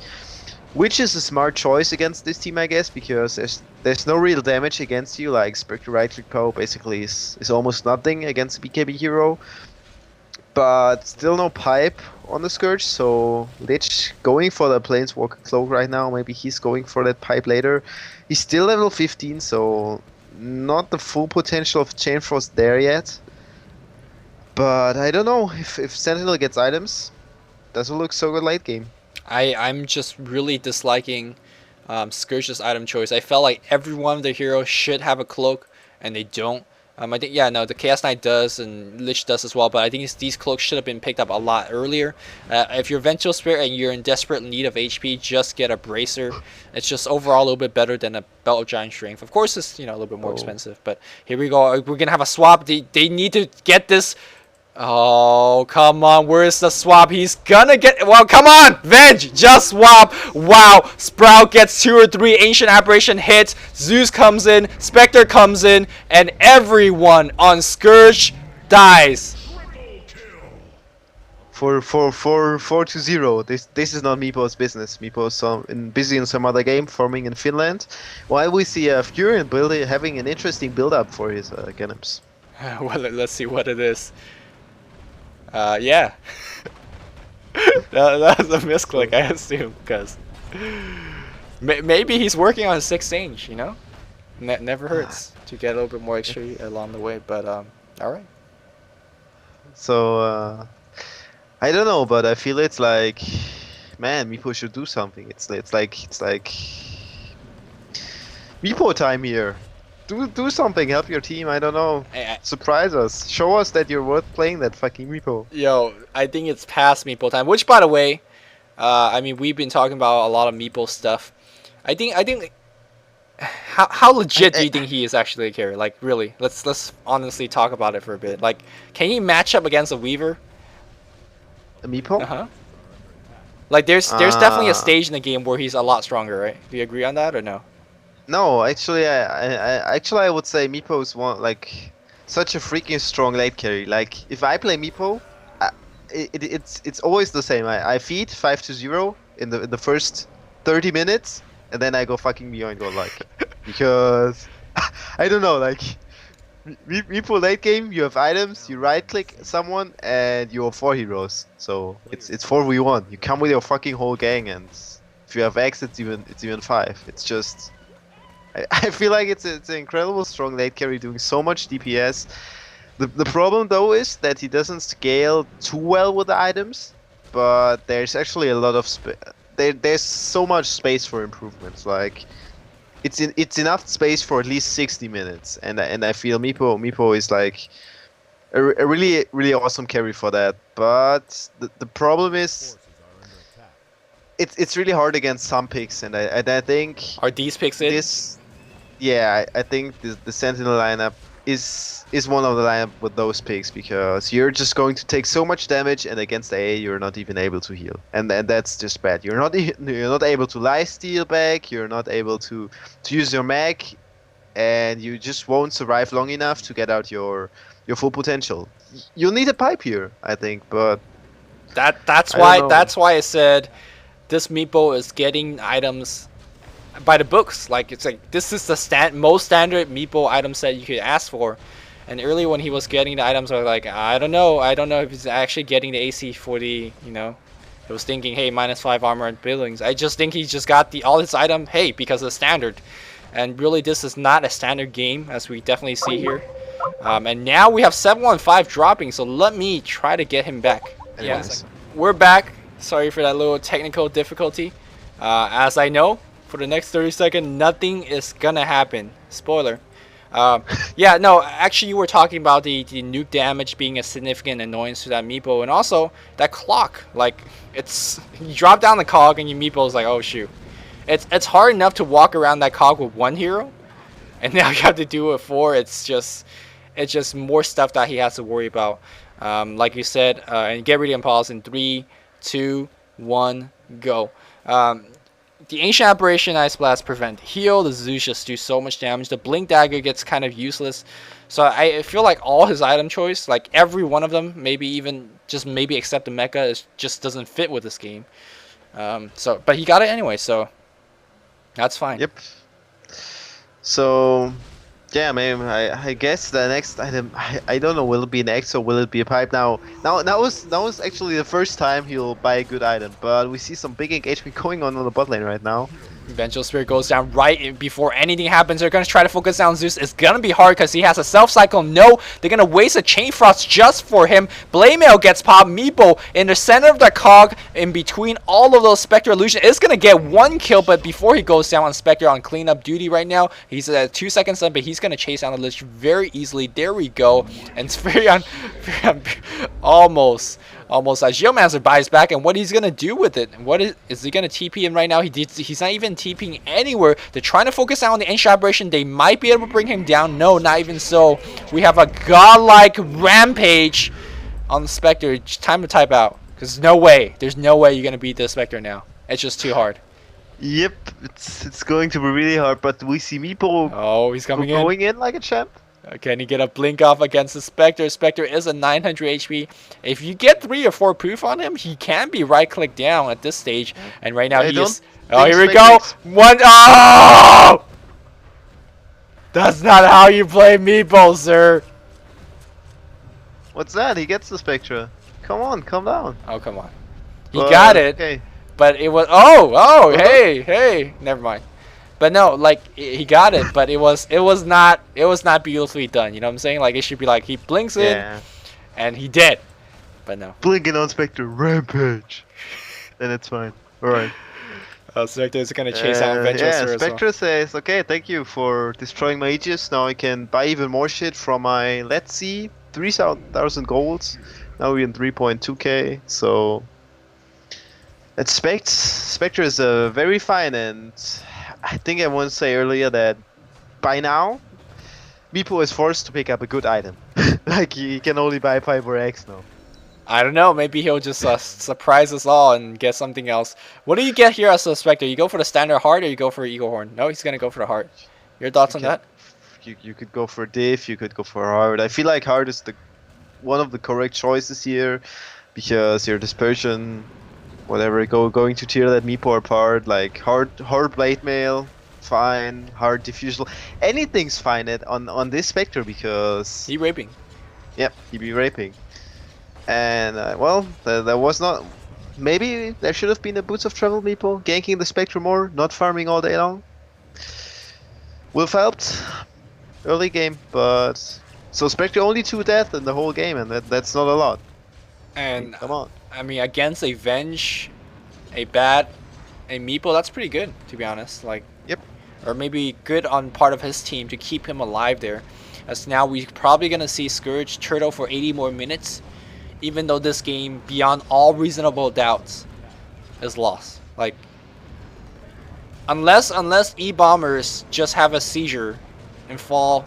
which is a smart choice against this team, I guess, because there's no real damage against you. Like Spectre right click power basically is almost nothing against a BKB hero. But still no pipe on the Scourge, so Lich going for the Planeswalker Cloak right now. Maybe he's going for that pipe later. He's still level 15, so not the full potential of Chain Frost there yet. But I don't know if Sentinel gets items. Doesn't look so good late game. I'm just really disliking Scourge's item choice. I felt like every one of the heroes should have a cloak, and they don't. I think, yeah, no, the Chaos Knight does, and Lich does as well, but I think these cloaks should have been picked up a lot earlier. If you're Vengeful Spirit and you're in desperate need of HP, just get a Bracer. It's just overall a little bit better than a Belt of Giant Strength. Of course, it's, you know, a little bit more expensive, but here we go. We're going to have a swap. They need to get this. Oh, come on. Where's the swap? He's gonna get... Well, come on! Venge! Just swap! Wow! Sprout gets 2 or 3 Ancient Aberration hits. Zeus comes in. Spectre comes in. And everyone on Scourge dies. 4-2-0. This is not Meepo's business. Meepo is busy in some other game, forming in Finland. While we see Furion having an interesting build-up for his Genims. Well, let's see what it is. Yeah. That was a misclick, I assume, because maybe he's working on his 6th stage, you know? Never hurts to get a little bit more XP along the way, but alright. So, I don't know, but I feel it's like, man, Meepo should do something. It's like Meepo time here. Do something, help your team, I don't know. Surprise us. Show us that you're worth playing that fucking Meepo. Yo, I think it's past Meepo time, which, by the way, I mean, we've been talking about a lot of Meepo stuff. I think how legit do you think he is actually a carry? Like, really, let's honestly talk about it for a bit. Like, can he match up against a Weaver? A Meepo? Uh-huh. Like, there's definitely a stage in the game where he's a lot stronger, right? Do you agree on that or no? No, actually, I would say Meepo is such a freaking strong late carry. Like, if I play Meepo, it's always the same. I feed 5-0 in the first 30 minutes, and then I go fucking beyond godlike. Because I don't know, like Meepo late game, you have items, you right click someone, and you have 4 heroes. So it's 4v1. You come with your fucking whole gang, and if you have X, it's even 5. It's just. I feel like it's an incredible strong late carry doing so much DPS. The problem though is that he doesn't scale too well with the items, but there's actually a lot of there's so much space for improvements. Like it's enough space for at least 60 minutes, and I feel Meepo is like a really awesome carry for that. But the problem is it's really hard against some picks, and I think Are these picks it? this yeah I think the Sentinel lineup is one of the lineup with those picks, because you're just going to take so much damage, and against the A you're not even able to heal, and that's just bad. You're not able to lifesteal back, you're not able to use your mag, and you just won't survive long enough to get out your full potential. You'll need a pipe here, I think, but That's I don't why know. I said this Meepo is getting items by the books. Like, it's like this is the most standard Meepo item set you could ask for. And earlier when he was getting the items, I was like, I don't know if he's actually getting the AC for the, you know, I was thinking, hey, -5 armor and billings. I just think he just got all his item, hey, because of standard. And really, this is not a standard game, as we definitely see here. And now we have 715 dropping, so let me try to get him back. Anyways. We're back. Sorry for that little technical difficulty. As I know, for the next 30 seconds, nothing is gonna happen. Spoiler. Yeah, no, actually you were talking about the nuke damage being a significant annoyance to that Meepo, and also that clock. Like, it's, you drop down the cog and your Meepo is like, oh shoot. It's hard enough to walk around that cog with one hero, and now you have to do it with 4. It's just more stuff that he has to worry about. Like you said, and get ready and pause in 3, 2, 1, go. The Ancient Aberration, Ice Blast prevent heal. The Zeus just do so much damage. The Blink Dagger gets kind of useless. So I feel like all his item choice, like every one of them, maybe even just maybe except the Mecha, just doesn't fit with this game. But he got it anyway, so that's fine. Yep. So, yeah, man, I guess the next item, I don't know, will it be an X or will it be a pipe? Now that was actually the first time he'll buy a good item, but we see some big engagement going on the bot lane right now. Vengeful Spirit goes down right before anything happens. They're going to try to focus down Zeus. It's going to be hard because he has a self cycle. No, they're going to waste a Chain Frost just for him. Blade Mail gets popped. Meepo in the center of the cog in between all of those Spectre Illusion is going to get 1 kill, but before he goes down on Spectre on cleanup duty right now, he's at 2 seconds left, but he's going to chase down the Lich very easily. There we go. And it's very almost as Geomancer buys back, and what he's gonna do with it? What is he gonna TP in right now? He's not even TPing anywhere. They're trying to focus out on the Ancient Aberration. They might be able to bring him down. No, not even so. We have a godlike rampage on the Spectre. Time to type out, because there's no way you're gonna beat the Spectre now. It's just too hard. Yep, it's going to be really hard, but we see Meepo He's coming going in like a champ. Can he get a blink off against the Spectre? Spectre is a 900 HP. If you get 3 or 4 proof on him, he can be right click down at this stage. And right now he is. Oh, here we go. Oh! That's not how you play Meepo, sir. What's that? He gets the Spectra. Come on, calm down. Oh, come on. He got it. Okay. But it was. Hey. Never mind. But no, like, he got it, but it was not beautifully done. You know what I'm saying? Like, it should be like he blinks in, and he did, but no. Blinking on Spectre, rampage. Then it's fine. All right. Spectre is gonna chase out Vengeful Yeah, as Spectre well. says, okay, thank you for destroying my Aegis. Now I can buy even more shit from my, let's see, 3,000 golds. Now we're in 3.2k, so Spectre is very fine, and I think I want to say earlier that by now, Meepo is forced to pick up a good item. Like, he can only buy 5 or X now. I don't know. Maybe he'll just surprise us all and get something else. What do you get here as a Spectre? You go for the standard heart or you go for Eagle Horn? No, he's gonna go for the heart. Your thoughts on that? You could go for diff, you could go for heart. I feel like heart is one of the correct choices here, because your dispersion, whatever, going to tear that Meepo apart. Like hard blade mail, fine. Hard diffusal, anything's fine on this Spectre, because He raping. Yep, he be raping. And well, there was not. Maybe there should have been a Boots of Travel Meepo ganking the Spectre more, not farming all day long. Would have helped early game, but so Spectre only 2 death in the whole game, and that's not a lot. And Come on. I mean, against a Venge, a Bat, a Meepo, that's pretty good, to be honest. Like, Yep. or maybe good on part of his team to keep him alive there. As now we're probably gonna see Scourge turtle for 80 more minutes, even though this game, beyond all reasonable doubts, is lost. Like, unless E-bombers just have a seizure and fall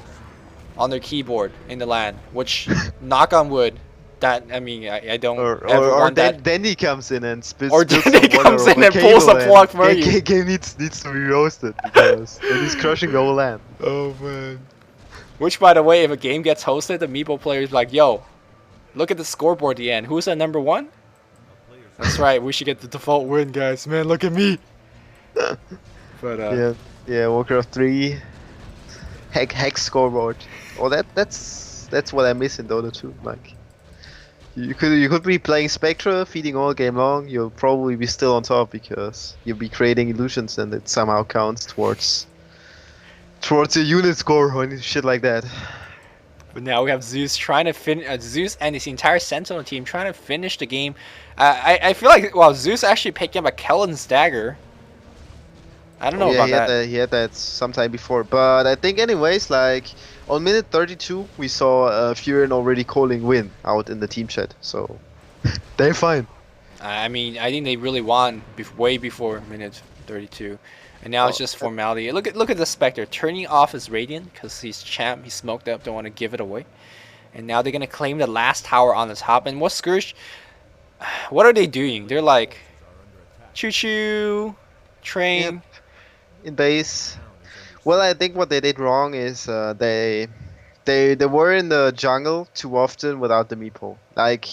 on their keyboard in the LAN, which knock on wood, that I mean I don't ever want that. Then he comes in and spills Or some then he water comes over in and cable pulls the plug for you. Game needs to be roasted because then he's crushing the whole LAN. Oh man. Which, by the way, if a game gets hosted, the Meeple players like, yo, look at the scoreboard at the end. Who's at number 1? That's right. We should get the default win, guys. Man, look at me. But yeah, Warcraft 3 hex scoreboard. Oh, that's what I miss in Dota 2. Like, you could be playing Spectra, feeding all game long. You'll probably be still on top because you'll be creating illusions, and it somehow counts towards a unit score or any shit like that. But now we have Zeus trying to finish. Zeus and his entire Sentinel team trying to finish the game. I feel like, well, Zeus actually picked up a Kellen's dagger. I don't know about that. He had that sometime before, but I think anyways, like on minute 32, we saw Furion already calling win out in the team chat, so they're fine. I mean, I think they really won way before minute 32, and now it's just formality. Look at the Spectre turning off his Radiant because he's champ, he's smoked up, don't want to give it away, and now they're gonna claim the last tower on the top. And what Scourge? What are they doing? They're like, choo choo, train. Yep. In base. Well, I think what they did wrong is they were in the jungle too often without the meeple. Like,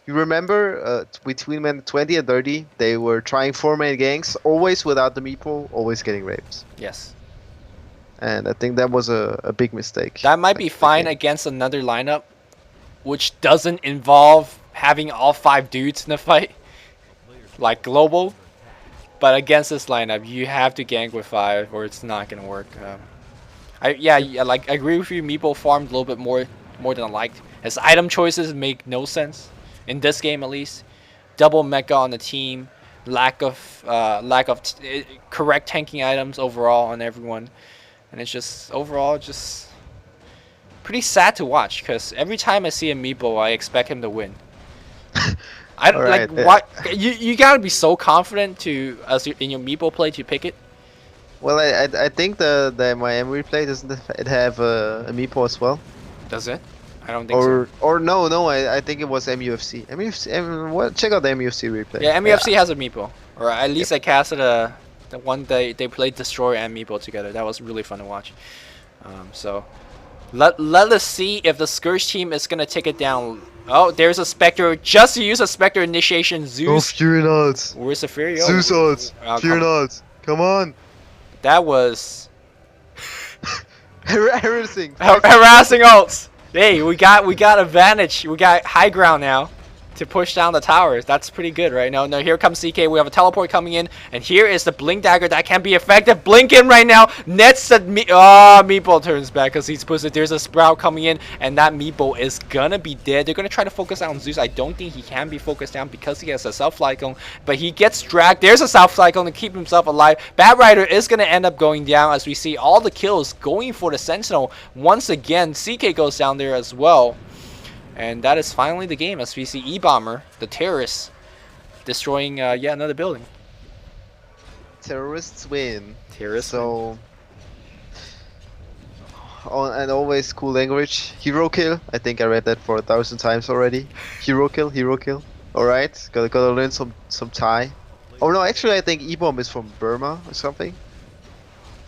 you remember between minute 20 and 30, they were trying 4-man ganks, always without the meeple, always getting raped. Yes. And I think that was a big mistake. That might be fine against another lineup, which doesn't involve having all 5 dudes in a fight, like global. But against this lineup, you have to gank with 5, or it's not gonna work. I agree with you. Meeple farmed a little bit more than I liked. His item choices make no sense in this game, at least. Double mecha on the team, lack of correct tanking items overall on everyone, and it's just overall just pretty sad to watch. Because every time I see a Meeple, I expect him to win. I don't like what you gotta be so confident to in your Meeple play to pick it. Well, I think the Miami replay doesn't it have a Meeple as well? Does it? I don't think so. Or no, I think it was MUFC. What? Check out the MUFC replay. Yeah, MUFC has a Meeple, or at least I casted the one they played Destroyer and Meeple together. That was really fun to watch. So let us see if the Scourge team is gonna take it down. Oh, there's a Spectre. Just to use a Spectre initiation, Zeus. Oh, Fury ults. Where's the Fury? Zeus ults. Fury ults. Come on. That was harassing. Harassing ults. Hey, we got advantage. We got high ground now to push down the towers. That's pretty good right now. Now here comes CK. We have a teleport coming in, and here is the blink dagger that can be effective. Blink in right now. Nets that Meeple turns back because he's supposed to. There's a sprout coming in, and that Meeple is gonna be dead. They're gonna try to focus on Zeus. I don't think he can be focused down because he has a self cyclone, but he gets dragged. There's a self cyclone to keep himself alive. Bat Rider is gonna end up going down as we see all the kills going for the Sentinel. Once again, CK goes down there as well. And that is finally the game as we see E-Bomber, the terrorist, destroying yet another building. Terrorists win. Terrorists win. And always cool language. Hero kill. I think I read that for 1,000 times already. Hero kill, hero kill. Alright, gotta learn some Thai. Oh no, actually I think E-Bomb is from Burma or something.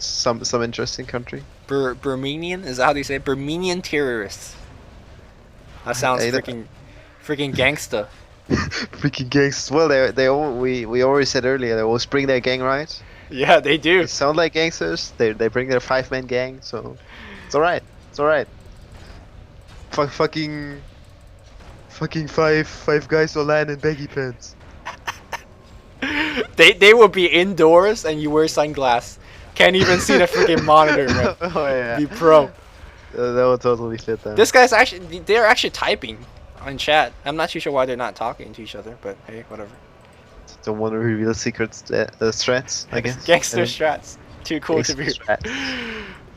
Some interesting country. Burmenian? Is that how they say it? Burmenian terrorists. That sounds freaking gangsta. Freaking gangsters. Well, we already said earlier they always bring their gang, right? Yeah, they do. They sound like gangsters. They bring their 5-man gang, so it's alright. It's alright. Fucking five guys will land in baggy pants. They will be indoors and you wear sunglasses. Can't even see the freaking monitor, man. Oh yeah. Be pro. That would totally fit them. This guy's they're actually typing on chat. I'm not too sure why they're not talking to each other, but hey, whatever. Don't want to reveal secret strats, I guess. Gangster strats. Too cool to be.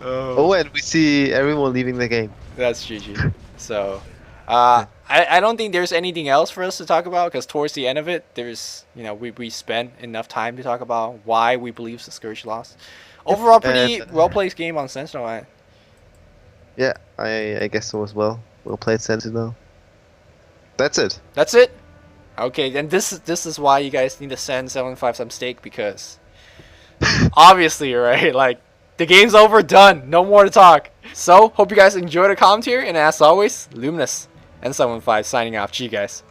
Oh, and we see everyone leaving the game. That's GG. So, I don't think there's anything else for us to talk about because towards the end of it, there's we spent enough time to talk about why we believe the Scourge lost. Overall, pretty well played game on Sentinel. Yeah, I guess so as well. Well played, Sentinel. That's it. That's it. Okay, then this is why you guys need to send 715 some steak because obviously, right? Like the game's over, done. No more to talk. So, hope you guys enjoyed the commentary, and as always, Luminous and 715 signing off. Gee, guys.